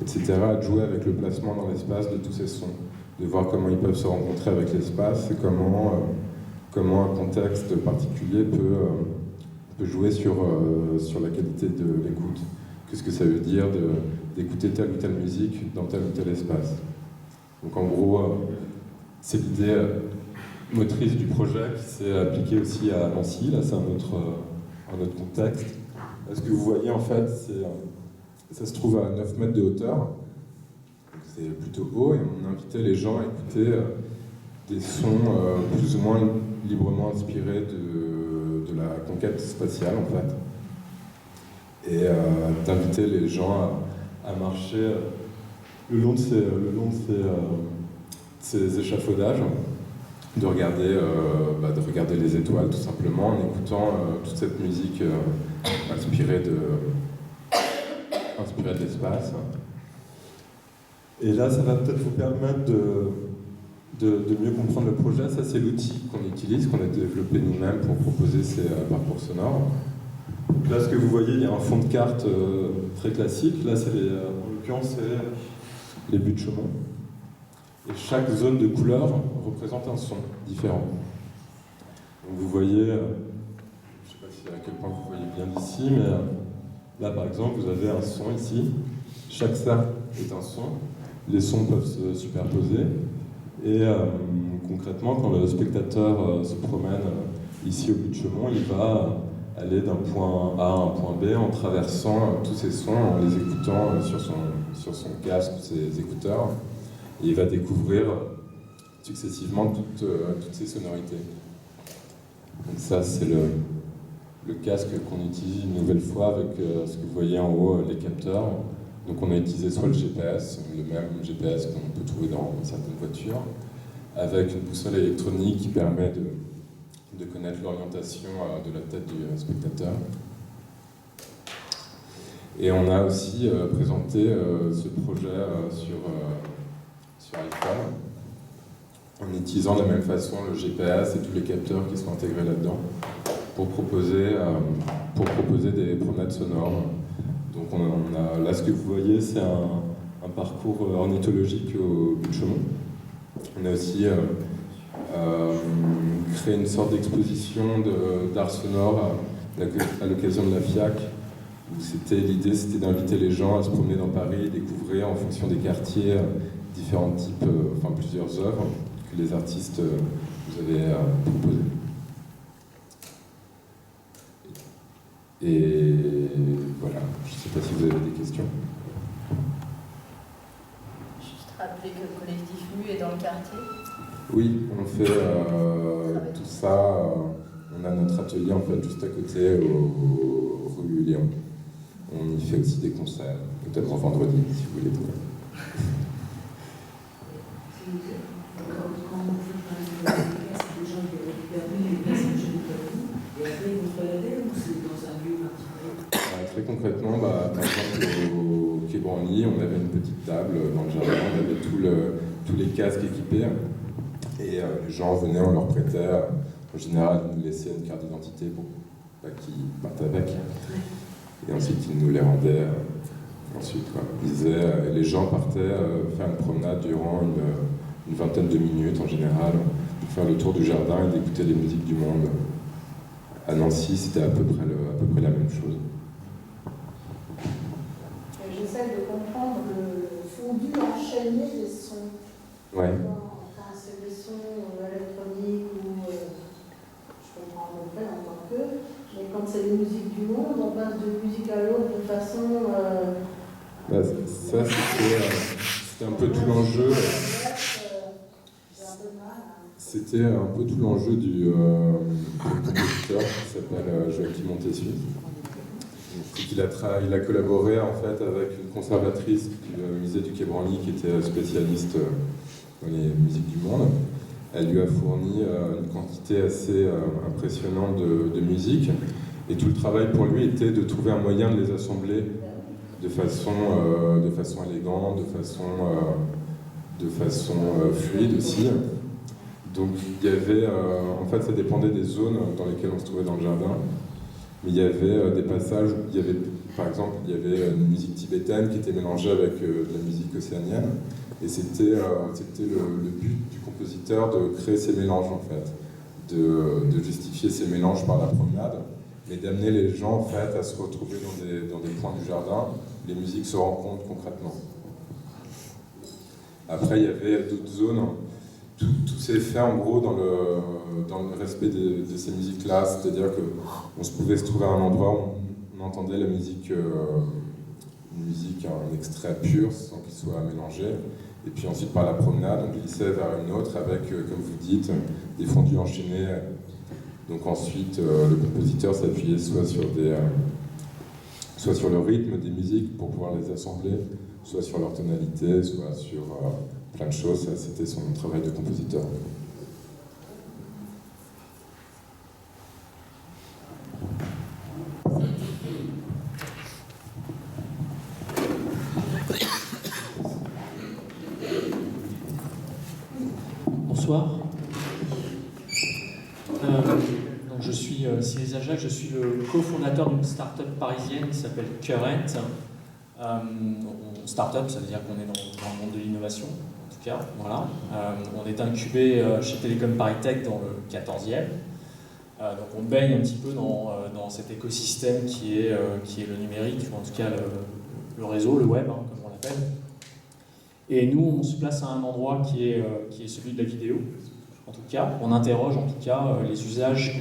etc., de jouer avec le placement dans l'espace de tous ces sons, de voir comment ils peuvent se rencontrer avec l'espace et comment un contexte particulier peut jouer sur la qualité de l'écoute. Qu'est-ce que ça veut dire d'écouter telle ou telle musique dans tel ou tel espace. Donc en gros, c'est l'idée motrice du projet qui s'est appliquée aussi à Nancy. Là, c'est un autre contexte. Là, ce que vous voyez, en fait, ça se trouve à 9 mètres de hauteur. Donc, c'était plutôt haut, et on invitait les gens à écouter des sons plus ou moins librement inspirés de la conquête spatiale, en fait. Et d'inviter les gens à marcher le long de ces échafaudages, de regarder les étoiles tout simplement, en écoutant toute cette musique inspirée de l'espace. Et là, ça va peut-être vous permettre de mieux comprendre le projet. Ça, c'est l'outil qu'on utilise, qu'on a développé nous-mêmes pour proposer ces parcours sonores. Donc là, ce que vous voyez, il y a un fond de carte très classique. Là, en l'occurrence, c'est les buts de Chaumont. Et chaque zone de couleur représente un son différent. Donc vous voyez, je ne sais pas à quel point vous voyez bien d'ici, mais là, par exemple, vous avez un son ici. Chaque cercle est un son. Les sons peuvent se superposer. Et concrètement, quand le spectateur se promène ici au but de Chaumont, il va aller d'un point A à un point B en traversant tous ces sons, en les écoutant sur son casque ou ses écouteurs. Et il va découvrir successivement toutes ces sonorités. Donc ça, c'est le casque qu'on utilise une nouvelle fois avec ce que vous voyez en haut, les capteurs. Donc on a utilisé soit le GPS, le même GPS qu'on peut trouver dans certaines voitures, avec une boussole électronique qui permet de connaître l'orientation de la tête du spectateur. Et on a aussi présenté ce projet sur iPhone, en utilisant de la même façon le GPS et tous les capteurs qui sont intégrés là-dedans, pour proposer des promenades sonores. Donc là, ce que vous voyez, c'est un parcours ornithologique au but de Chaumont. On a aussi créé une sorte d'exposition d'art sonore à l'occasion de la FIAC, où l'idée c'était d'inviter les gens à se promener dans Paris, découvrir en fonction des quartiers différents types, plusieurs œuvres que les artistes vous avaient proposées. Et voilà, je ne sais pas si vous avez des questions. Juste rappeler que le collectif MU est dans le quartier. Oui, on fait tout ça. On a notre atelier en fait juste à côté, rue Léon. On y fait aussi des concerts, notamment vendredi, si vous voulez. Quand vous faites un cas, c'est des gens qui récupèrent les places et après ils vont se balader ou c'est dans un lieu particulier? Très concrètement, par exemple, au Quai Branly, on avait une petite table dans le jardin, on avait tous les casques équipés, et les gens venaient, on leur prêtait, en général, ils nous laissaient une carte d'identité pour pas qu'ils partent avec, et ensuite ils nous les rendaient ensuite. Les gens partaient faire une promenade durant une vingtaine de minutes en général, pour faire le tour du jardin et d'écouter les musiques du monde. À Nancy, c'était à peu près la même chose. J'essaie de comprendre le fondu enchaîné des sons. Ouais. Quand c'est des sons électroniques ou je comprends à peu près en tant que, mais quand c'est des musiques du monde, on passe de musique à l'autre de façon. Ça, c'était un peu tout l'enjeu. C'était un peu tout l'enjeu du compositeur qui s'appelle Joachim Montessus. Il a collaboré en fait avec une conservatrice du musée du Quai Branly qui était spécialiste dans les musiques du monde. Elle lui a fourni une quantité assez impressionnante de musique, et tout le travail pour lui était de trouver un moyen de les assembler de façon élégante, de façon fluide aussi. Donc il y avait, en fait ça dépendait des zones dans lesquelles on se trouvait dans le jardin, mais il y avait des passages où il y avait, par exemple, il y avait une musique tibétaine qui était mélangée avec de la musique océanienne, et c'était le but du compositeur de créer ces mélanges en fait, de justifier ces mélanges par la promenade, mais d'amener les gens en fait à se retrouver dans des points du jardin, les musiques se rencontrent concrètement. Après il y avait d'autres zones. Tout s'est fait en gros dans le respect de ces musiques-là, c'est-à-dire qu'on pouvait se trouver à un endroit où on entendait la musique, un extrait pur sans qu'il soit mélangé, Et puis ensuite par la promenade, on glissait vers une autre avec, comme vous dites, des fondus enchaînés. Donc ensuite, le compositeur s'appuyait soit sur le rythme des musiques pour pouvoir les assembler, soit sur leur tonalité, soit sur plein de choses. Ça, c'était son travail de compositeur. Bonsoir. Donc je suis Cyril Zajac, je suis le cofondateur d'une start-up parisienne qui s'appelle Current. Start-up, ça veut dire qu'on est dans le monde de l'innovation, en tout cas. Voilà. On est incubé chez Télécom Paris Tech dans le 14e. Donc on baigne un petit peu dans cet écosystème qui est le numérique, ou en tout cas le réseau, le web, hein, comme on l'appelle. Et nous, on se place à un endroit qui est celui de la vidéo. En tout cas, on interroge en tout cas les usages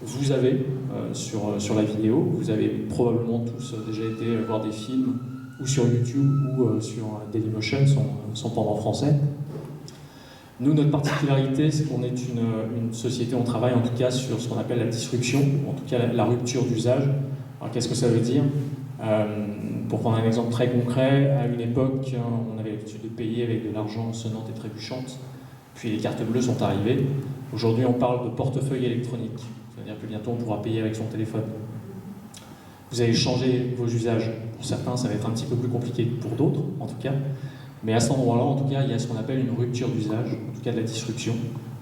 que vous avez sur la vidéo. Vous avez probablement tous déjà été voir des films ou sur YouTube ou sur Dailymotion, sont pas en français. Nous, notre particularité, c'est qu'on est une société, on travaille en tout cas sur ce qu'on appelle la disruption, en tout cas la rupture d'usage. Alors qu'est-ce que ça veut dire ? Pour prendre un exemple très concret, à une époque, on avait l'habitude de payer avec de l'argent sonnante et trébuchante, puis les cartes bleues sont arrivées. Aujourd'hui, on parle de portefeuille électronique, c'est-à-dire que bientôt on pourra payer avec son téléphone. Vous allez changer vos usages. Pour certains, ça va être un petit peu plus compliqué que pour d'autres, en tout cas. Mais à cet endroit-là, en tout cas, il y a ce qu'on appelle une rupture d'usage, en tout cas de la disruption.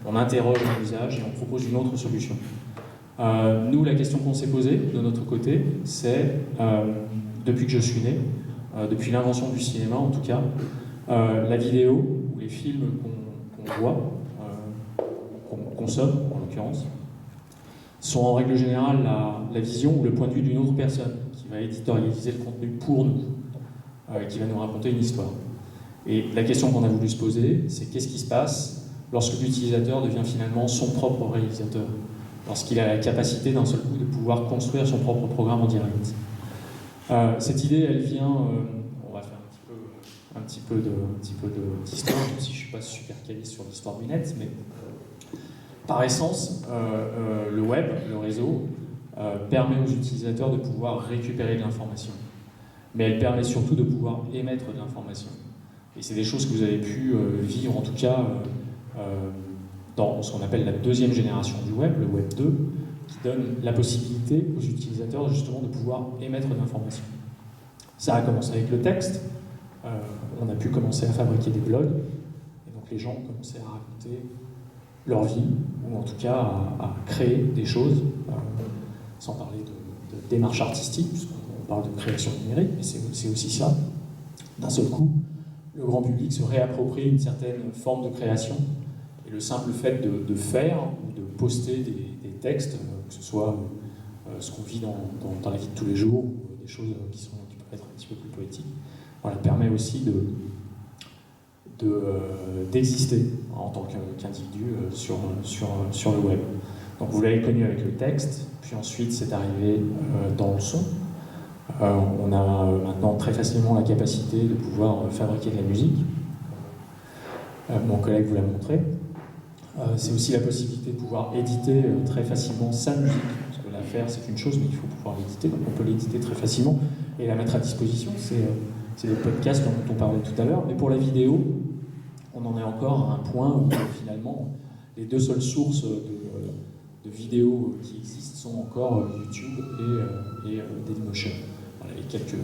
On interroge un usage et on propose une autre solution. Nous, la question qu'on s'est posée de notre côté, c'est, depuis que je suis né, depuis l'invention du cinéma en tout cas, la vidéo ou les films qu'on voit, qu'on consomme en l'occurrence, sont en règle générale la vision ou le point de vue d'une autre personne qui va éditorialiser le contenu pour nous, qui va nous raconter une histoire. Et la question qu'on a voulu se poser, c'est qu'est-ce qui se passe lorsque l'utilisateur devient finalement son propre réalisateur, lorsqu'il a la capacité d'un seul coup de pouvoir construire son propre programme en direct. Cette idée, elle vient, on va faire un petit peu d'histoire, même si je ne suis pas super calé sur l'histoire du net, mais par essence, le web, le réseau, permet aux utilisateurs de pouvoir récupérer de l'information. Mais elle permet surtout de pouvoir émettre de l'information. Et c'est des choses que vous avez pu vivre, en tout cas, dans ce qu'on appelle la deuxième génération du web, le Web 2, qui donne la possibilité aux utilisateurs justement de pouvoir émettre de l'information. Ça a commencé avec le texte, on a pu commencer à fabriquer des blogs, et donc les gens ont commencé à raconter leur vie, ou en tout cas à créer des choses, sans parler de démarche artistique, puisqu'on parle de création numérique, mais c'est aussi ça. D'un seul coup, le grand public se réapproprie une certaine forme de création, et le simple fait de faire ou de poster des textes, que ce soit ce qu'on vit dans la vie de tous les jours, ou des choses qui peuvent être un petit peu plus poétiques, voilà, permet aussi d'exister en tant qu'individu sur le web. Donc vous l'avez connu avec le texte, puis ensuite c'est arrivé dans le son. On a maintenant très facilement la capacité de pouvoir fabriquer de la musique. Mon collègue vous l'a montré. C'est aussi la possibilité de pouvoir éditer très facilement sa musique, parce que la faire c'est une chose, mais il faut pouvoir l'éditer, donc on peut l'éditer très facilement et la mettre à disposition. C'est le podcast dont on parlait tout à l'heure, mais pour la vidéo, on en est encore à un point où finalement les deux seules sources de vidéos qui existent sont encore YouTube et Dailymotion. Voilà, et quelques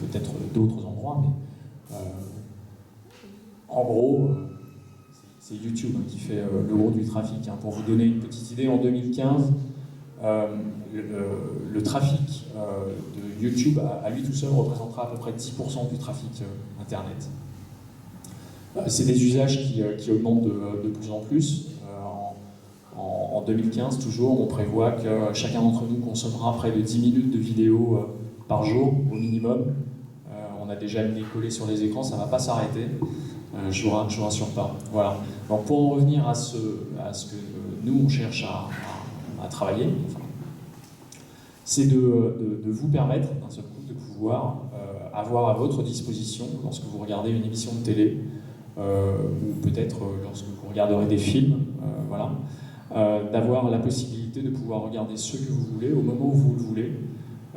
peut-être d'autres endroits, mais en gros, c'est YouTube qui fait le gros du trafic. Pour vous donner une petite idée, en 2015, le trafic de YouTube à lui tout seul représentera à peu près 10% du trafic Internet. C'est des usages qui augmentent de plus en plus. En 2015, toujours, on prévoit que chacun d'entre nous consommera près de 10 minutes de vidéo par jour, au minimum. On a déjà le nez collé sur les écrans, ça ne va pas s'arrêter. Je vous rassure pas. Voilà. Donc pour en revenir à ce que nous, on cherche à travailler, c'est de vous permettre, d'un seul coup, de pouvoir avoir à votre disposition lorsque vous regardez une émission de télé, ou peut-être lorsque vous regarderez des films, voilà, d'avoir la possibilité de pouvoir regarder ce que vous voulez au moment où vous le voulez,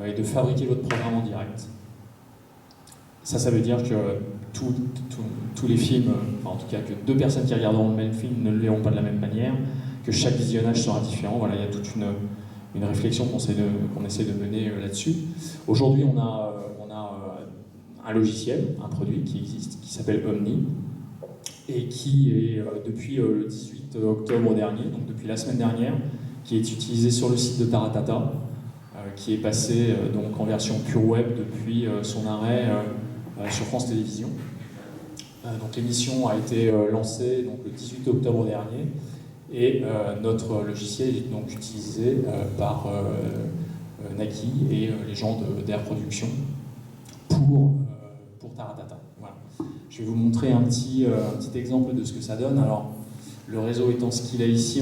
et de fabriquer votre programme en direct. Ça veut dire que tous les films, enfin, en tout cas que deux personnes qui regarderont le même film ne le verront pas de la même manière, que chaque visionnage sera différent. Voilà, il y a toute une réflexion qu'on essaie de mener là-dessus. Aujourd'hui, on a un logiciel, un produit qui existe, qui s'appelle Omni, et qui est depuis le 18 octobre dernier, donc depuis la semaine dernière, qui est utilisé sur le site de Taratata, qui est passé donc en version pure web depuis son arrêt sur France Télévisions. Donc l'émission a été lancée donc, le 18 octobre dernier, et notre logiciel est donc utilisé par Naki et les gens d'Air Production pour Taratata. Voilà. Je vais vous montrer un petit exemple de ce que ça donne. Alors, le réseau étant ce qu'il a ici,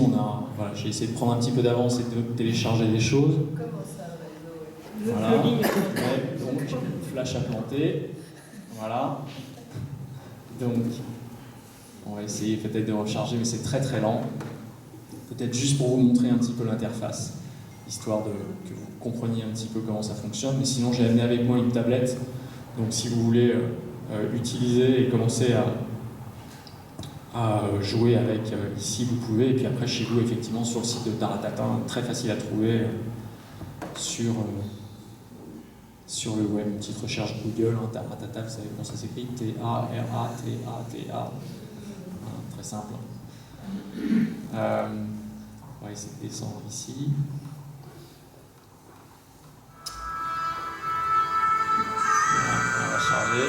voilà, j'ai essayé de prendre un petit peu d'avance et de télécharger des choses. Comment ça, le réseau? Voilà. Ouais, donc, flash implanté. Voilà. Donc, on va essayer peut-être de recharger, mais c'est très très lent. Peut-être juste pour vous montrer un petit peu l'interface, histoire que vous compreniez un petit peu comment ça fonctionne. Mais sinon, j'ai amené avec moi une tablette. Donc, si vous voulez utiliser et commencer à jouer avec ici, vous pouvez. Et puis après, chez vous, effectivement, sur le site de Taratata, très facile à trouver sur le web. Une petite recherche Google, hein, Taratata, vous savez comment ça s'écrit, T-A-R-A-T-A-T-A. Très simple. On va essayer de descendre ici. Voilà, on va charger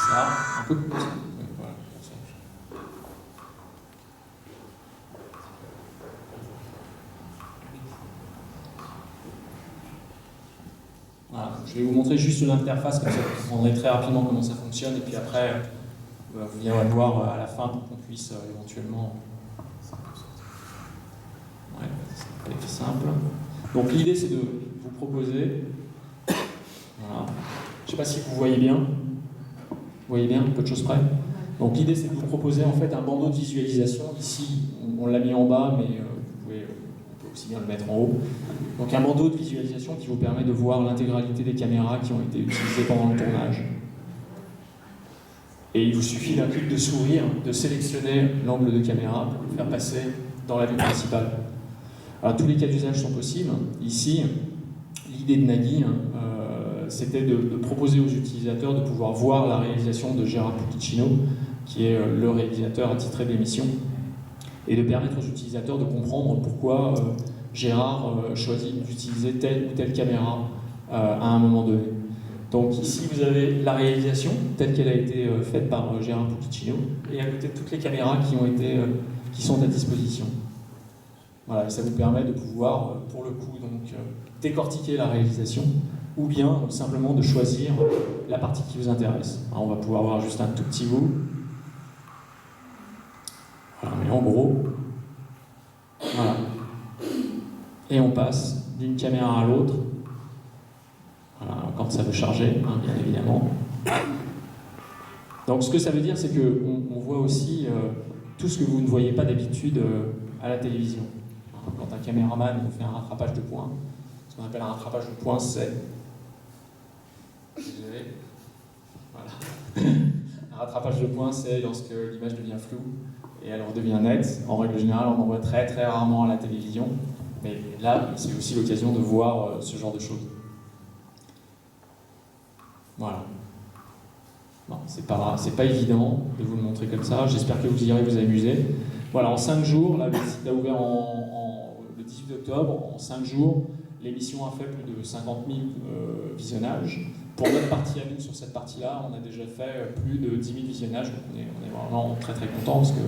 ça un peu. Voilà, voilà, je vais vous montrer juste l'interface, comme ça vous comprendrez très rapidement comment ça fonctionne, et puis après, vous viendrez voir à la fin pour qu'on puisse éventuellement... Ouais, ça va être simple. Donc l'idée, c'est de vous proposer... Voilà. Je ne sais pas si vous voyez bien. Vous voyez bien, peu de choses près. Donc l'idée, c'est de vous proposer en fait un bandeau de visualisation. Ici, on l'a mis en bas, mais on peut aussi bien le mettre en haut. Donc un bandeau de visualisation qui vous permet de voir l'intégralité des caméras qui ont été utilisées pendant le tournage. Et il vous suffit d'un clic de sourire, de sélectionner l'angle de caméra pour le faire passer dans la vue principale. Alors, tous les cas d'usage sont possibles. Ici, l'idée de Nagui, c'était de proposer aux utilisateurs de pouvoir voir la réalisation de Gérard Puticino, qui est le réalisateur attitré de l'émission, et de permettre aux utilisateurs de comprendre pourquoi Gérard choisit d'utiliser telle ou telle caméra à un moment donné. Donc ici, vous avez la réalisation telle qu'elle a été faite par Gérard Puticino, et à côté toutes les caméras qui sont à disposition. Voilà, et ça vous permet de pouvoir, pour le coup, donc, décortiquer la réalisation, ou bien simplement de choisir la partie qui vous intéresse. Alors, on va pouvoir voir juste un tout petit bout. Voilà, mais en gros, voilà. Et on passe d'une caméra à l'autre. Voilà, quand ça veut charger, hein, bien évidemment. Donc ce que ça veut dire, c'est qu'on voit aussi tout ce que vous ne voyez pas d'habitude à la télévision. Quand un caméraman nous fait un rattrapage de points, ce qu'on appelle un rattrapage de points, c'est... Désolé. Voilà. Un rattrapage de points, c'est lorsque l'image devient floue et elle redevient nette. En règle générale, on en voit très très rarement à la télévision, mais là, c'est aussi l'occasion de voir ce genre de choses. Voilà. Bon, c'est pas évident de vous le montrer comme ça. J'espère que vous irez vous amuser. Voilà, en 5 jours, là, le site a ouvert le 18 octobre. En 5 jours, l'émission a fait plus de 50 000 visionnages. Pour notre partie à nous, sur cette partie-là, on a déjà fait plus de 10 000 visionnages. Donc on est vraiment très très content parce que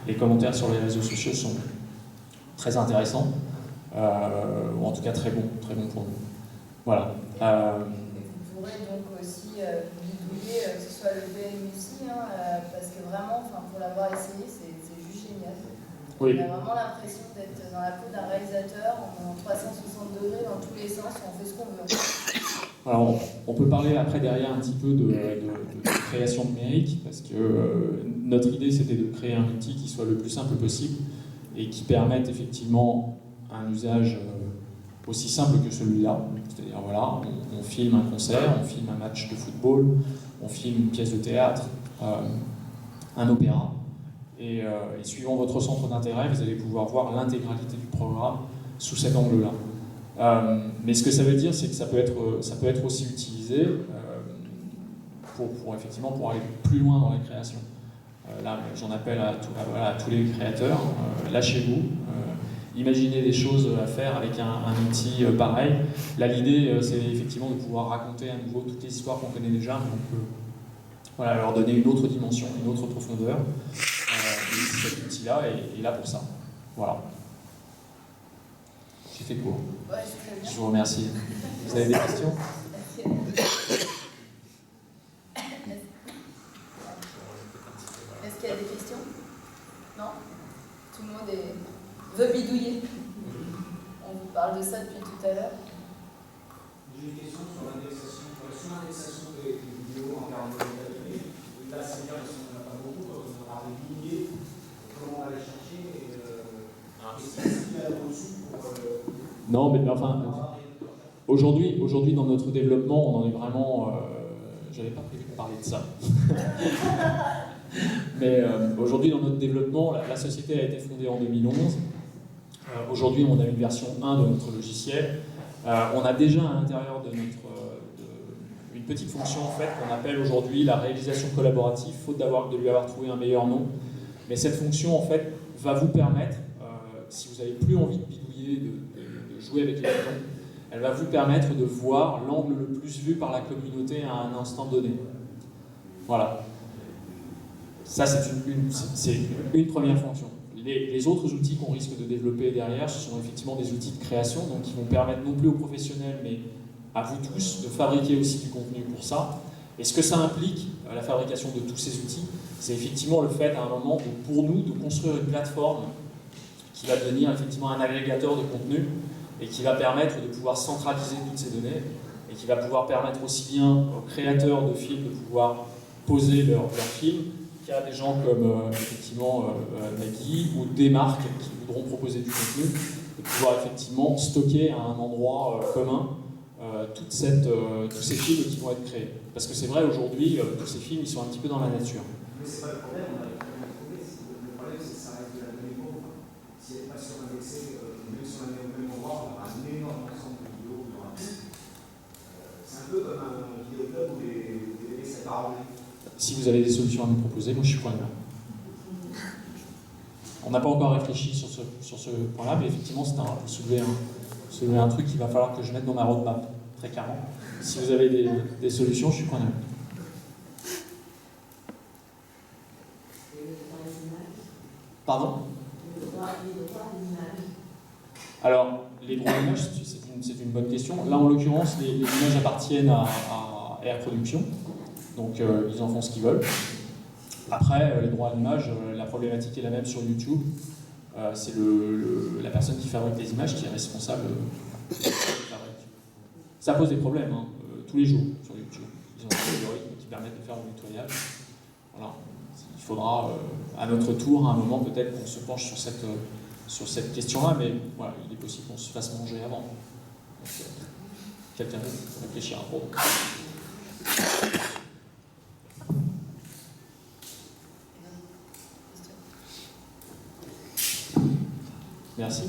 les commentaires sur les réseaux sociaux sont très intéressants, ou en tout cas très bons pour nous. Voilà. Vous pourrez donc aussi bidouiller, que ce soit le BMUC, parce que vraiment, pour l'avoir essayé, c'est juste génial. Oui. On a vraiment l'impression d'être dans la peau d'un réalisateur, en 360 degrés dans tous les sens, on fait ce qu'on veut. voilà, on peut parler après derrière un petit peu de création numérique, parce que notre idée c'était de créer un outil qui soit le plus simple possible et qui permette effectivement un usage aussi simple que celui-là. C'est-à-dire voilà, on filme un concert, on filme un match de football, on filme une pièce de théâtre, un opéra, et suivant votre centre d'intérêt, vous allez pouvoir voir l'intégralité du programme sous cet angle-là. Mais ce que ça veut dire, c'est que ça peut être aussi utilisé pour effectivement pour aller plus loin dans la création. Là, j'en appelle à tous les créateurs, lâchez-vous, imaginez des choses à faire avec un outil pareil. Là, l'idée, c'est effectivement de pouvoir raconter à nouveau toutes les histoires qu'on connaît déjà, mais on peut leur donner une autre dimension, une autre profondeur. Et cet outil-là est là pour ça. Voilà. J'ai fait court. Ouais, c'est très bien. Je vous remercie. Vous avez des questions? Est-ce qu'il y a des questions? Non? Tout le monde veut bidouiller. On vous parle de ça depuis tout à l'heure. J'ai une question sur l'indexation des vidéos en 42 minutes. Là, c'est bien parce qu'on n'en a pas beaucoup, quand on aura des milliers, comment on va les chercher et est-ce qu'il y a le reçu pour. Non, mais enfin, aujourd'hui, dans notre développement, on en est vraiment. J'avais pas prévu de parler de ça. Mais aujourd'hui, dans notre développement, la société a été fondée en 2011. Aujourd'hui, on a une version 1 de notre logiciel. On a déjà à l'intérieur de une petite fonction en fait qu'on appelle aujourd'hui la réalisation collaborative, faute de lui avoir trouvé un meilleur nom. Mais cette fonction en fait va vous permettre, si vous n'avez plus envie de bidouiller, de jouer avec les boutons, elle va vous permettre de voir l'angle le plus vu par la communauté à un instant donné. Voilà. Ça, c'est une première fonction. Les autres outils qu'on risque de développer derrière, ce sont effectivement des outils de création, donc qui vont permettre non plus aux professionnels, mais à vous tous, de fabriquer aussi du contenu pour ça. Et ce que ça implique, la fabrication de tous ces outils, c'est effectivement le fait, à un moment, pour nous, de construire une plateforme qui va devenir effectivement un agrégateur de contenu et qui va permettre de pouvoir centraliser toutes ces données et qui va pouvoir permettre aussi bien aux créateurs de films de pouvoir poser leurs films, qu'il y a des gens comme effectivement Nagui ou des marques qui voudront proposer du contenu, de pouvoir effectivement stocker à un endroit commun tous ces films qui vont être créés. Parce que c'est vrai, aujourd'hui, tous ces films, ils sont un petit peu dans la nature. Mais c'est pas le problème, on a trouvé. Le problème, c'est que ça reste de la donnée pauvre. Si elle n'est pas surindexée, même si on la met au même endroit, on aura un énorme ensemble de vidéos, il y aura tout. C'est un peu comme un vidéoclub où les DVD séparent. Si vous avez des solutions à nous proposer, moi je suis preneur. On n'a pas encore réfléchi sur ce point-là, mais effectivement, c'est soulever un truc qu'il va falloir que je mette dans ma roadmap, très clairement. Si vous avez des solutions, je suis preneur. Pardon? Alors, les droits d'image, c'est une bonne question. Là, en l'occurrence, les images appartiennent à Air Production. Donc ils en font ce qu'ils veulent. Après, les droits à l'image, la problématique est la même sur YouTube. C'est la personne qui fabrique les images qui est responsable. Ça pose des problèmes tous les jours sur YouTube. Ils ont des algorithmes qui permettent de faire du nettoyage. Voilà. Il faudra, à notre tour, à un moment, peut-être qu'on se penche sur cette question-là, mais voilà, il est possible qu'on se fasse manger avant. Donc, quelqu'un d'autre réfléchira pour nous. Merci.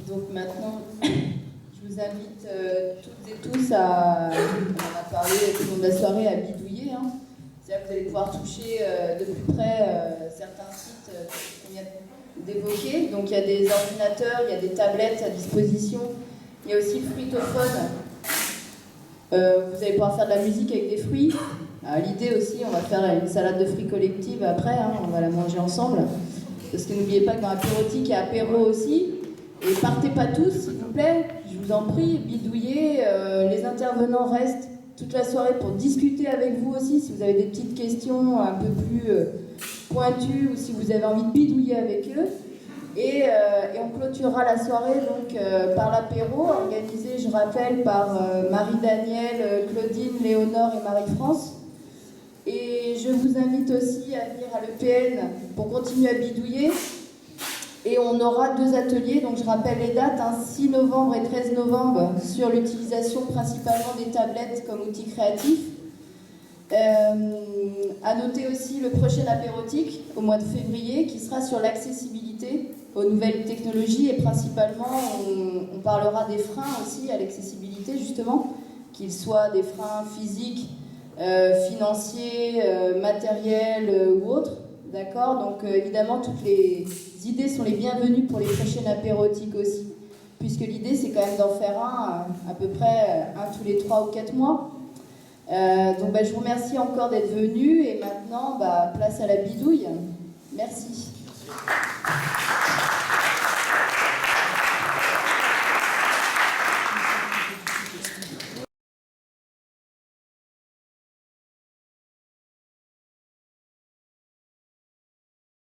Donc maintenant, je vous invite toutes et tous à, on en a parlé tout au long de la soirée, à bidouiller. C'est-à-dire que vous allez pouvoir toucher de plus près certains sites qu'on vient d'évoquer. Donc il y a des ordinateurs, il y a des tablettes à disposition. Il y a aussi le fruitophone. Vous allez pouvoir faire de la musique avec des fruits. L'idée aussi, on va faire une salade de fruits collective après, on va la manger ensemble. Parce que n'oubliez pas que dans l'apérotique, il y a apéro aussi. Et partez pas tous, s'il vous plaît, je vous en prie, bidouillez. Les intervenants restent toute la soirée pour discuter avec vous aussi, si vous avez des petites questions un peu plus pointues ou si vous avez envie de bidouiller avec eux. Et on clôturera la soirée donc, par l'apéro, organisé, je rappelle, par Marie-Danielle, Claudine, Léonore et Marie-France. Et je vous invite aussi à venir à l'EPN pour continuer à bidouiller. Et on aura 2 ateliers, donc je rappelle les dates, 6 novembre et 13 novembre, sur l'utilisation principalement des tablettes comme outil créatif. À noter aussi le prochain apérotique au mois de février qui sera sur l'accessibilité aux nouvelles technologies et principalement on parlera des freins aussi à l'accessibilité justement, qu'ils soient des freins physiques, financiers, matériels ou autres. D'accord ? Donc évidemment toutes les idées sont les bienvenues pour les prochaines apérotiques aussi, puisque l'idée c'est quand même d'en faire un à peu près un tous les 3 ou 4 mois. Donc je vous remercie encore d'être venus et maintenant place à la bidouille. Merci.